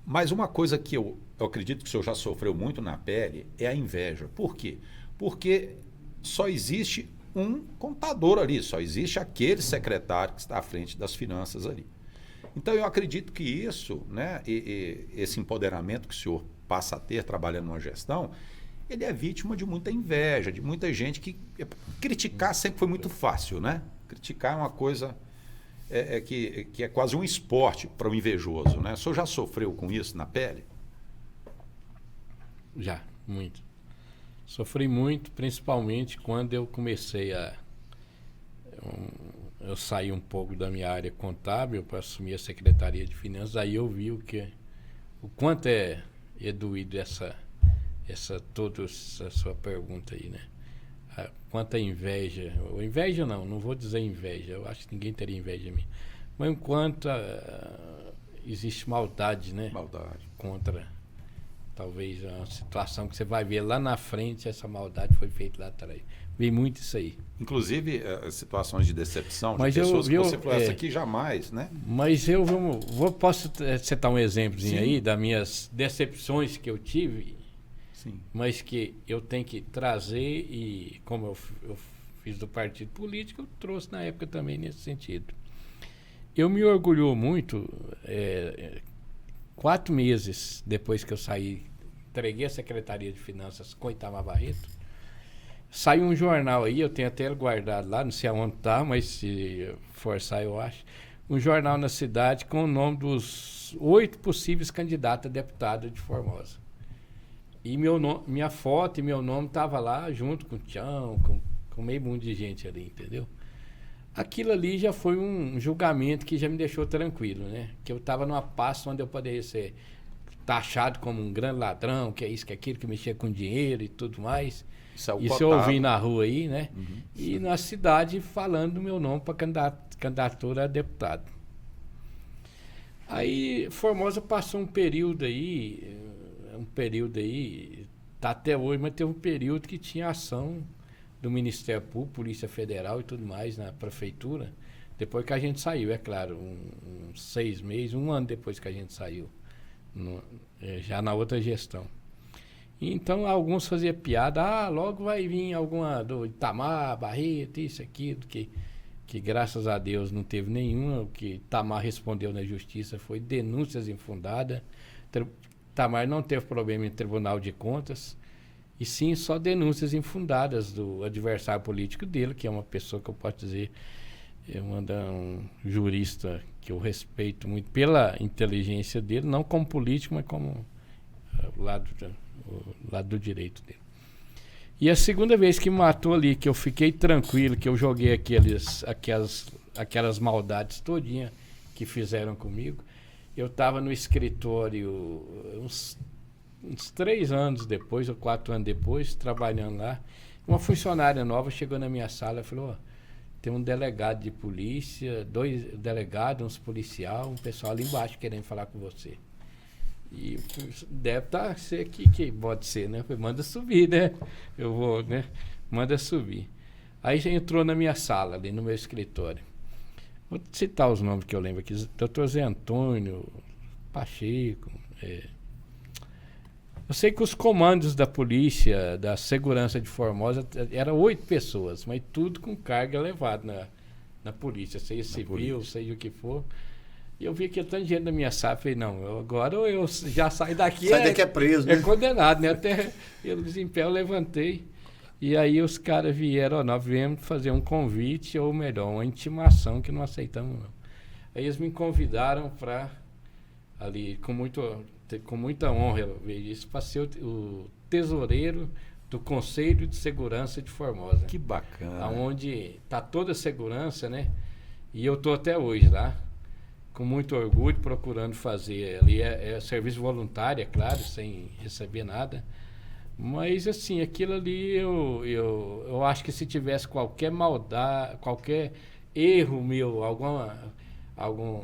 B: Mas uma coisa que eu acredito que o senhor já sofreu muito na pele é a inveja. Por quê? Porque só existe um contador ali, só existe aquele secretário que está à frente das finanças ali. Então eu acredito que isso, né, esse empoderamento que o senhor passa a ter trabalhando numa gestão, ele é vítima de muita inveja, de muita gente que criticar sempre foi muito fácil, né? Criticar é uma coisa... que é quase um esporte para o invejoso, né? O senhor já sofreu com isso na pele?
D: Já, muito. Sofri muito, principalmente quando eu comecei eu saí um pouco da minha área contábil para assumir a Secretaria de Finanças, aí eu vi o quanto é doído toda essa sua pergunta aí, né? Quanta inveja, ou inveja não vou dizer inveja, eu acho que ninguém teria inveja de mim, mas enquanto existe maldade, né?
B: Maldade.
D: Contra talvez a situação que você vai ver lá na frente, essa maldade foi feita lá atrás. Vi muito isso aí.
B: Inclusive, situações de decepção,
D: Mas
B: de pessoas que você falou, essa
D: é,
B: aqui jamais, né?
D: Mas eu posso citar um exemplozinho aí das minhas decepções que eu tive,
B: Sim.
D: mas que eu tenho que trazer e como eu fiz do partido político, eu trouxe na época também nesse sentido. Eu me orgulhou muito, 4 meses depois que eu saí, entreguei a Secretaria de Finanças com Itamar Barreto, saiu um jornal aí, eu tenho até ele guardado lá, não sei aonde tá, mas se forçar eu acho, um jornal na cidade com o nome dos 8 possíveis candidatos a deputado de Formosa. E minha foto e meu nome tava lá junto com o Tião, com meio mundo de gente ali, entendeu? Aquilo ali já foi um julgamento que já me deixou tranquilo, né? Que eu estava numa pasta onde eu poderia ser taxado como um grande ladrão, que é isso, que é aquilo, que mexia com dinheiro e tudo mais. Isso eu ouvi na rua aí, né?
B: Uhum.
D: E na cidade falando do meu nome para candidatura a deputado. Aí Formosa passou um período aí, tá até hoje, mas teve um período que tinha ação do Ministério Público, Polícia Federal e tudo mais na prefeitura, depois que a gente saiu, é claro, uns 6 meses, 1 ano depois que a gente saiu, já na outra gestão. Então alguns faziam piada, logo vai vir alguma do Itamar, Barreto, isso, aquilo, que graças a Deus não teve nenhuma. O que Itamar respondeu na justiça foi denúncias infundadas. Itamar não teve problema em Tribunal de Contas, e sim só denúncias infundadas do adversário político dele, que é uma pessoa que eu posso dizer, um jurista que eu respeito muito pela inteligência dele, não como político, mas como o lado do direito dele. E a segunda vez que me matou ali, que eu fiquei tranquilo, que eu joguei aquelas maldades todinha que fizeram comigo, eu estava no escritório uns 3 anos depois, ou 4 anos depois, trabalhando lá. Uma funcionária nova chegou na minha sala e falou: tem um delegado de polícia, 2 delegados, uns policial, um pessoal ali embaixo querendo falar com você. E deve ser aqui, que pode ser, né? Eu falei, manda subir, né? Eu vou, né? Manda subir. Aí já entrou na minha sala, ali no meu escritório. Vou citar os nomes que eu lembro aqui. Dr. Zé Antônio, Pacheco. Eu sei que os comandos da polícia, da segurança de Formosa, eram 8 pessoas, mas tudo com carga elevada na polícia, seja civil, seja o que for. E eu vi aquele tanto de gente na minha sala, falei, não, agora eu já saio daqui.
C: Sai daqui é preso, né?
D: É condenado, né? Até eles em pé eu levantei. E aí os caras vieram, nós viemos fazer um convite, ou melhor, uma intimação que não aceitamos, não. Aí eles me convidaram para ali, com muita honra, eu vejo isso, para ser o tesoureiro do Conselho de Segurança de Formosa.
B: Que bacana.
D: Onde está toda a segurança, né? E eu estou até hoje lá, com muito orgulho, procurando fazer ali, serviço voluntário, é claro, sem receber nada. Mas, assim, aquilo ali, eu acho que se tivesse qualquer maldade, qualquer erro meu, algum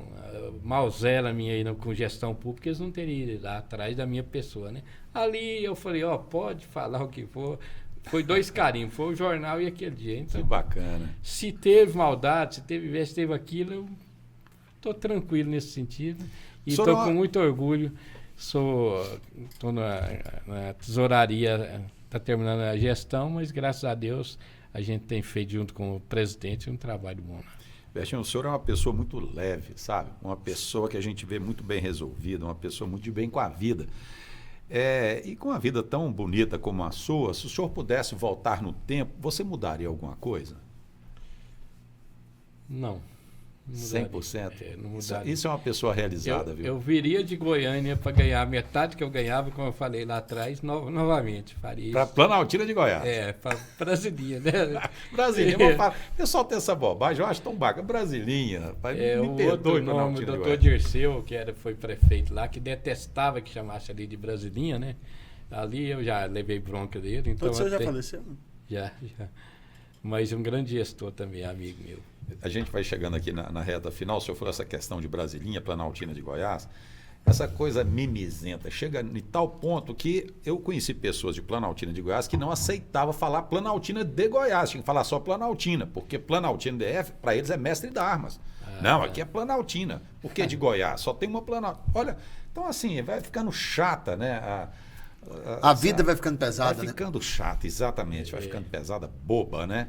D: mauzela minha aí com gestão pública, eles não teriam ido lá atrás da minha pessoa, né? Ali eu falei, pode falar o que for. Foi 2 carimbos, foi o jornal e aquele dia. Então,
B: que bacana.
D: Se teve maldade, se teve aquilo, eu estou tranquilo nesse sentido. E estou com muito orgulho. Estou na tesouraria, está terminando a gestão, mas graças a Deus a gente tem feito junto com o presidente um trabalho bom.
B: Bertinho, o senhor é uma pessoa muito leve, sabe? Uma pessoa que a gente vê muito bem resolvida, uma pessoa muito de bem com a vida. E com uma vida tão bonita como a sua, se o senhor pudesse voltar no tempo, você mudaria alguma coisa?
D: Não.
B: 100%?
D: Não mudaria.
B: Isso é uma pessoa realizada, viu?
D: Eu viria de Goiânia para ganhar metade que eu ganhava, como eu falei lá atrás, novamente. Faria
B: para Planaltina de Goiás.
D: Para Brasilinha, né?
B: Brasilinha, o pessoal tem essa bobagem, eu acho tão bacana. Brasilinha, rapaz, me perdoe,
D: o nome do Dr. Dirceu, que foi prefeito lá, que detestava que chamasse ali de Brasilinha, né? Ali eu já levei bronca dele. Então
C: o senhor já faleceu?
D: Já. Mas um grande gestor também, amigo meu.
B: A gente vai chegando aqui na reta final. O senhor falou essa questão de Brasilinha, Planaltina de Goiás. Essa coisa mimizenta chega em tal ponto que eu conheci pessoas de Planaltina de Goiás que não aceitavam falar Planaltina de Goiás, tinha que falar só Planaltina, porque Planaltina DF, para eles, é mestre de armas. Não, aqui é Planaltina. Por que de Goiás? Só tem uma Planaltina. Olha, então assim, vai ficando chata, né?
C: A vida vai ficando pesada,
B: vai
C: né?
B: ficando chata, exatamente. Vai ficando pesada, boba, né?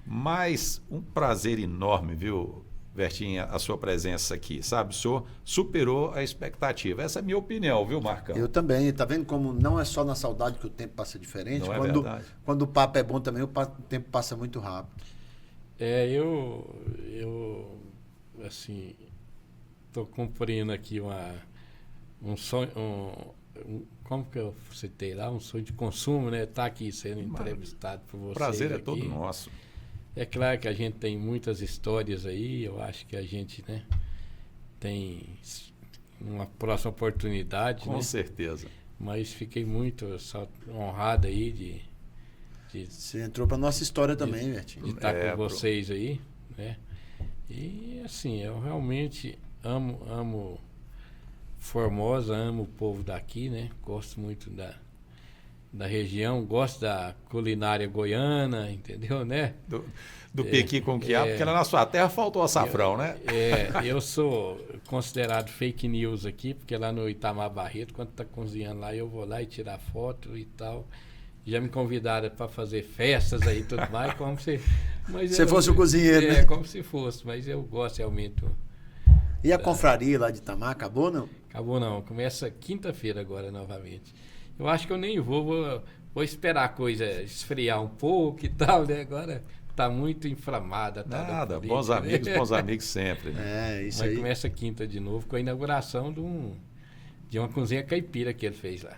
B: Mas um prazer enorme, viu, Vertinha, a sua presença aqui, sabe? O senhor superou a expectativa. Essa é a minha opinião, viu, Marcão?
C: Eu também. Tá vendo como não é só na saudade que o tempo passa diferente?
B: Não é verdade.
C: Quando o papo é bom também, o tempo passa muito rápido.
D: Eu assim, estou cumprindo aqui um sonho, como que eu citei lá? Um sonho de consumo, né? Estar aqui sendo entrevistado por vocês.
B: O prazer é
D: aqui.
B: todo nosso.
D: É claro que a gente tem muitas histórias aí, eu acho que a gente, né, tem uma próxima oportunidade,
B: Com
D: né?
B: certeza.
D: Mas fiquei muito honrado aí de
C: Você entrou para nossa história também, Vertinho.
D: de estar com vocês aí, né? E assim, eu realmente amo Formosa, amo o povo daqui, né? Gosto muito da região, gosto da culinária goiana, entendeu, né?
B: Do pequi com quiabo, porque lá na sua terra faltou açafrão, né?
D: Eu sou considerado fake news aqui, porque lá no Itamar Barreto, quando tá cozinhando lá, eu vou lá e tirar foto e tal. Já me convidaram para fazer festas aí e tudo mais, como se... Mas
C: você fosse o cozinheiro, né?
D: Como se fosse, mas eu gosto realmente.
C: E a confraria lá de Itamar, acabou não?
D: Acabou não, começa quinta-feira agora novamente. Eu acho que eu nem vou esperar a coisa esfriar um pouco e tal, né? Agora tá muito inflamada.
B: Nada,
D: política,
B: bons amigos sempre. Né?
C: Isso
D: Mas
C: aí.
D: começa quinta de novo com a inauguração de uma cozinha caipira que ele fez lá.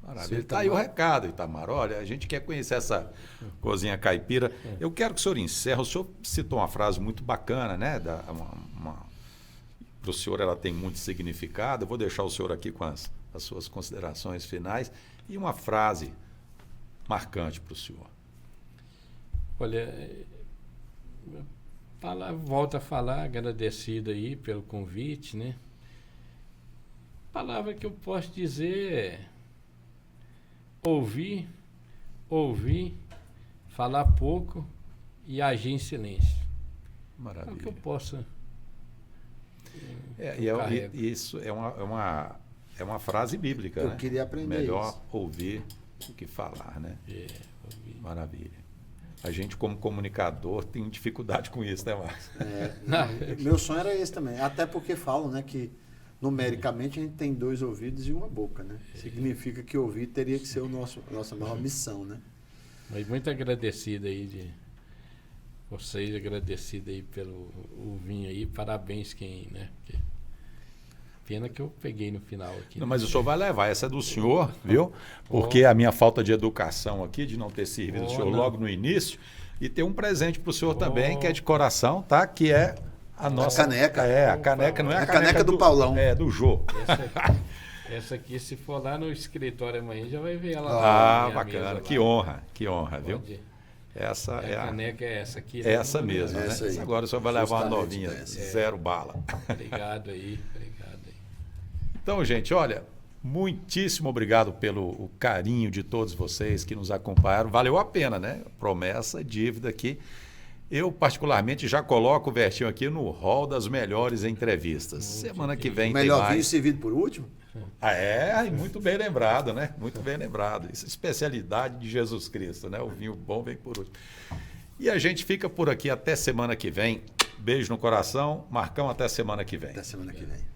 B: Maravilha. Tá aí o recado, Itamar. Olha, a gente quer conhecer essa cozinha caipira. Eu quero que o senhor encerre. O senhor citou uma frase muito bacana, né? Para o senhor ela tem muito significado. Eu vou deixar o senhor aqui com as suas considerações finais e uma frase marcante para o senhor.
D: Olha, volto a falar, agradecido aí pelo convite, né? A palavra que eu posso dizer é ouvir, falar pouco e agir em silêncio.
B: Maravilha.
D: É o que eu posso.
B: Isso é uma frase bíblica,
C: Eu
B: né?
C: queria aprender
B: Melhor
C: isso.
B: ouvir do que falar, né?
D: Ouvir.
B: Maravilha. A gente, como comunicador, tem dificuldade com isso, né, Marcos?
C: Meu sonho era esse também. Até porque falam, né, que numericamente a gente tem 2 ouvidos e uma boca, né? Significa que ouvir teria que ser a nossa maior missão, né?
D: Mas muito agradecido aí de vocês, agradecido aí pelo vinho aí. Parabéns né? Porque pena que eu peguei no final aqui.
B: Não, mas o senhor vai levar, essa é do senhor, viu? Porque a minha falta de educação aqui, de não ter servido o senhor logo no início, e tem um presente para o senhor também, que é de coração, tá? Que é a nossa
C: caneca.
B: A caneca não é
C: a caneca do Paulão.
B: É, do Jô.
D: Essa aqui, se for lá no escritório amanhã, já vai ver ela lá.
B: Bacana, que honra, viu?
D: Pode.
B: Essa é
D: a caneca é essa aqui.
B: Essa mesmo, né?
C: Essa aí.
B: Agora o senhor vai levar uma
C: Justamente
B: novinha,
C: dessa.
B: zero bala.
D: Obrigado aí.
B: Então, gente, olha, muitíssimo obrigado pelo carinho de todos vocês que nos acompanharam. Valeu a pena, né? Promessa, dívida aqui. Eu, particularmente, já coloco o Vertinho aqui no hall das melhores entrevistas. Semana que vem tem
C: Melhor
B: mais.
C: vinho servido por último?
B: Muito bem lembrado, né? Muito bem lembrado. Isso é especialidade de Jesus Cristo, né? O vinho bom vem por último. E a gente fica por aqui até semana que vem. Beijo no coração. Marcão, até semana que vem.
C: Até semana que vem.